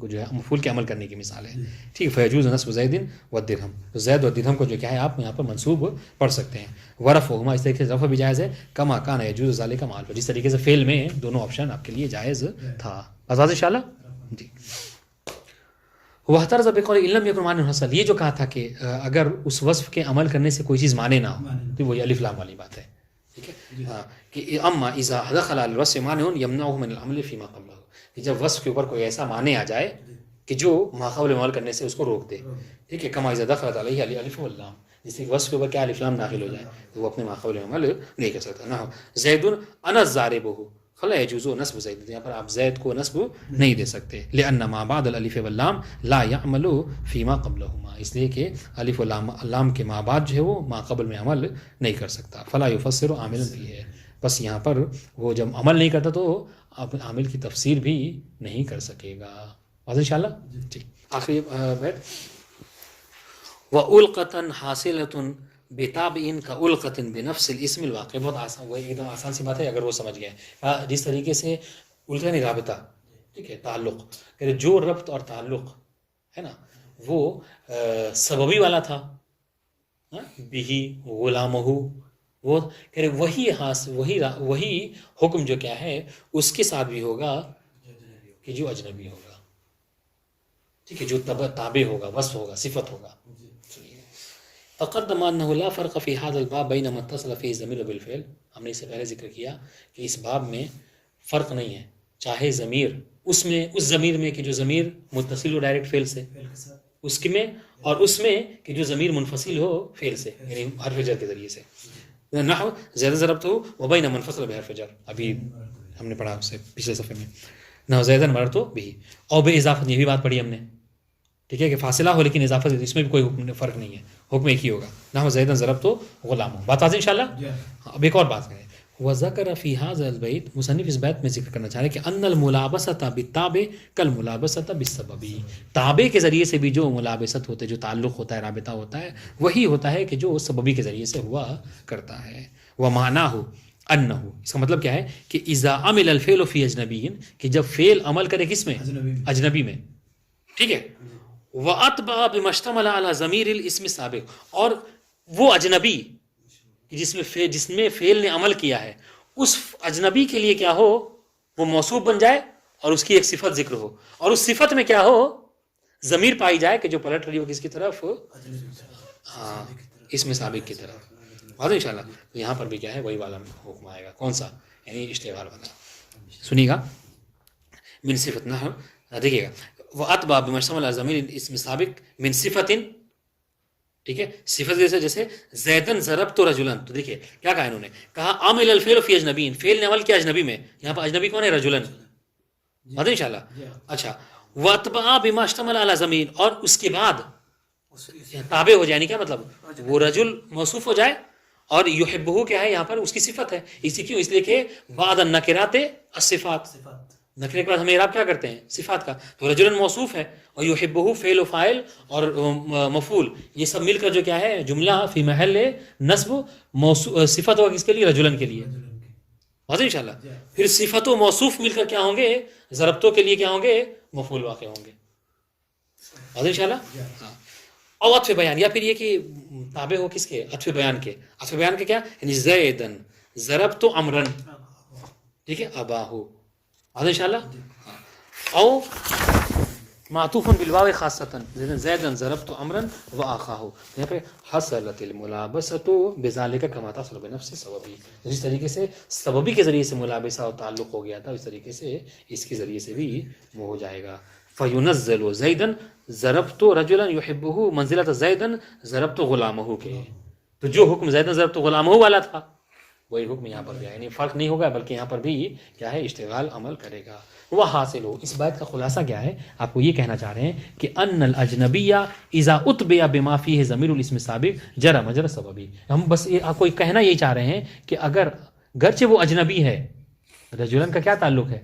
جو ہے مفعول کے عمل کرنے کی مثال ہے. ٹھیک ہے، فیجوز نصب زید والدرهم، تو زید اور درہم کو جو کیا ہے آپ یہاں پر منصوب پڑھ سکتے ہیں. ورفعهما، اس طریقے سے رفع بھی جائز ہے. کما کان یجوز ذلك مع الفعل، جس طریقے سے فعل میں دونوں آپشن آپ کے لیے جائز تھا. آزاد انشاءاللہ. جی، واحترز بقول ان لم يكن مانع حصل، یہ جو کہا تھا کہ اگر اس وصف کے عمل کرنے سے کوئی چیز مانے نہ ہو، تو وہی الف لام والی بات ہے. ٹھیک ہے، کہ اما اذا دخل على الوصف مانع يمنعه من العمل فيما قبله، کہ جب وصف کے اوپر کوئی ایسا مانع آ جائے کہ جو ماقبل عمل کرنے سے اس کو روک دے. ٹھیک ہے, کما اذا دخلت علیہ الف واللام, جس کے وصف کے اوپر کیا الف لام داخل ہو جائے تو وہ اپنے ماقبل عمل نہیں کر سکتا. نہ زید انا ضاربہ فلا يجوز نصب زید, یہاں پر آپ زید کو نصب نہیں دے سکتے. لأن ما بعد الالف واللام لا يعمل فيما قبلهما, اس لیے کہ الف واللام کے ما بعد جو ہے وہ ما قبل میں عمل نہیں کر سکتا. فلا يفسر عاملا فيه, بس یہاں پر وہ جب عمل نہیں کرتا تو عامل کی تفسیر بھی نہیں کر سکے گا. واضح انشاءاللہ. ٹھیک, آخری بیت وَأُلْقَةً حَاصِلَةٌ بتابعین کا القتن بنفس الاسم الواقع. بہت آسان, وہ ایک دم آسان سی بات ہے اگر وہ سمجھ گئے. جس طریقے سے القا نہیں رابطہ, ٹھیک ہے, تعلق, کہ جو ربط اور تعلق ہے نا وہ سببی والا تھا, بھی غلامہ, وہ کہ وہی حکم جو کیا ہے اس کے ساتھ بھی ہوگا کہ جو اجنبی ہوگا, ٹھیک ہے, جو تابع ہوگا, وصف ہوگا, صفت ہوگا. تقدم انه لا فرق في هذا الباب بين ما اتصل فيه الضمير بالفعل, ہم نے اس سے پہلے ذکر کیا کہ اس باب میں فرق نہیں ہے, چاہے ضمیر اس ضمیر میں کہ جو ضمیر متصل ہو ڈائریکٹ فعل سے اس کے میں, اور اس میں کہ جو ضمیر منفصل ہو فعل سے یعنی حرف جر کے ذریعے سے. نحو زید ضربته وبين منفصل بحرف جر, ابھی ہم نے پڑھا آپ سے پچھلے صفحے میں. نحو زیدا مررت به, اور باضافت, یہ بھی بات پڑھی ہم نے, ٹھیک ہے, کہ فاصلہ ہو لیکن اضافت اس میں بھی کوئی فرق نہیں ہے, حکم ایک ہی ہوگا. نحو زیدا ضربت غلامہ. بات واضح انشاءاللہ. اب ایک اور بات کریں. وذکر فی ھذا البیت, مصنف اس بیت میں ذکر کرنا چاہ رہے ہیں کہ ان الملابسۃ بالتابع کالملابسۃ بالسبب, تابع کے ذریعے سے بھی جو ملابست ہوتے, جو تعلق ہوتا ہے, رابطہ ہوتا ہے, وہی ہوتا ہے کہ جو سببی کے ذریعے سے ہوا کرتا ہے. ومعناہ انہ, اس کا مطلب کیا ہے کہ اذا عمل الفعل فی اجنبی, کہ جب فعل عمل کرے کس میں, اجنبی میں, ٹھیک ہے, وَأَتْبَعَ بِمَا اشْتَمَلَ عَلَى ضَمِيرِ الْاسْمِ السَّابِقِ, اور وہ اجنبی جس میں فعل نے عمل کیا ہے اس اجنبی کے لیے کیا ہو, وہ موصوف بن جائے اور اس کی ایک صفت ذکر ہو, اور اس صفت میں کیا ہو, ضمیر پائی جائے کہ جو پلٹ رہی ہو کس کی طرف, ہاں, اسم سابق کی طرف. واضح انشاءاللہ. تو یہاں پر بھی کیا ہے وہی والا حکم آئے گا. کون سا, یعنی اشتغال والا. سنیے گا, من صفت نہ دیکھیے گا. وَأَتْبَعَ بِمَا اشْتَمَلَ عَلَى ضَمِيرِ الْاسْمِ السَّابِقِ مِنْ صِفَةٍ, ٹھیک ہے, صفت جیسے زیدن ضربت رجلن, تو دیکھیے کیا کہا انہوں نے, کہا عامل الفعل فی اجنبی, فعل نے عمل کیا اجنبی میں, یہاں پر اجنبی کون ہے, رجلن. واضح انشاءاللہ. اچھا, وَأَتْبَعَ بِمَا اشْتَمَلَ عَلَى ضَمِيرٍ, اور اس کے بعد تابع ہو جائے, یعنی کیا مطلب, وہ رجل موصوف ہو جائے, اور یحبہ کیا ہے یہاں پر اس کی صفت ہے. اسی کیوں, اس لیے کہ بعد النکرات الصفات, نکرے کے بعد ہم اعراب کیا کرتے ہیں, صفات کا. تو رجلن موصوف ہے, اور یحبہ فعل و فاعل اور مفعول, یہ سب مل کر جو کیا ہے جملہ فی محل نصب, صفت ہوگا کس کے لیے, رجلن کے لیے. واضح انشاءاللہ. پھر صفت و موصوف مل کر کیا ہوں گے, ضربتوں کے لیے کیا ہوں گے, مفعول واقع ہوں گے. واضح انشاءاللہ. ہاں, اور عطف بیان, یا پھر یہ کہ تابع ہو کس کے, عطف بیان کے. عطف بیان کے کیا, یعنی زیدن ضربت عمرن, ٹھیک ہے, اباہو. واضح انشاءاللہ. او معطوف بالواو خاصۃ, زیدن ضربت عمرا واخاہ, یہاں پہ حصلت الملابسۃ بذالک کما تصل بنفس سببی, جس طریقے سے سببی کے ذریعے سے ملابسہ اور تعلق ہو گیا تھا اس طریقے سے اس کے ذریعے سے بھی وہ ہو جائے گا. فینزل زیدن ضربت رجلا یحبہ منزلۃ زیدن ضربت غلامہ کے, تو جو حکم زیدن ضربت غلامہ والا تھا وہی حکم یہاں پر بھی ہے, یعنی فرق نہیں ہوگا بلکہ یہاں پر بھی کیا ہے, اشتغال عمل کرے گا. وہ حاصل ہو. اس بات کا خلاصہ کیا ہے, آپ کو یہ کہنا چاہ رہے ہیں کہ ان الاجنبی اذا اتبع بما فيه ضمیر الاسم السابق جرى مجرى سببی. ہم بس آپ کو کہنا یہ چاہ رہے ہیں کہ اگر گرچہ وہ اجنبی ہے, رجلن کا کیا تعلق ہے,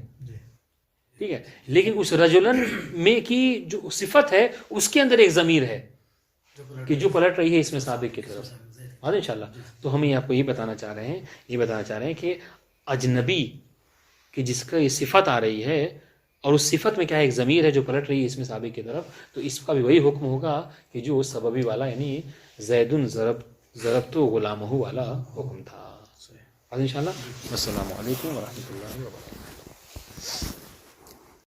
ٹھیک ہے, لیکن اس رجلن میں کی جو صفت ہے اس کے اندر ایک ضمیر ہے کہ جو پلٹ رہی ہے اسم سابق کی طرف. ہاں انشاءاللہ. تو ہم آپ کو یہ بتانا چاہ رہے ہیں کہ اجنبی کہ جس کا یہ صفت آ رہی ہے اور اس صفت میں کیا ہے, ایک ضمیر ہے جو پلٹ رہی ہے اسم سابق کی طرف, تو اس کا بھی وہی حکم ہوگا کہ جو سببی والا یعنی زیدن ضربت غلامہ والا حکم تھا. انشاءاللہ. السلام علیکم ورحمۃ اللہ وبرکاتہ.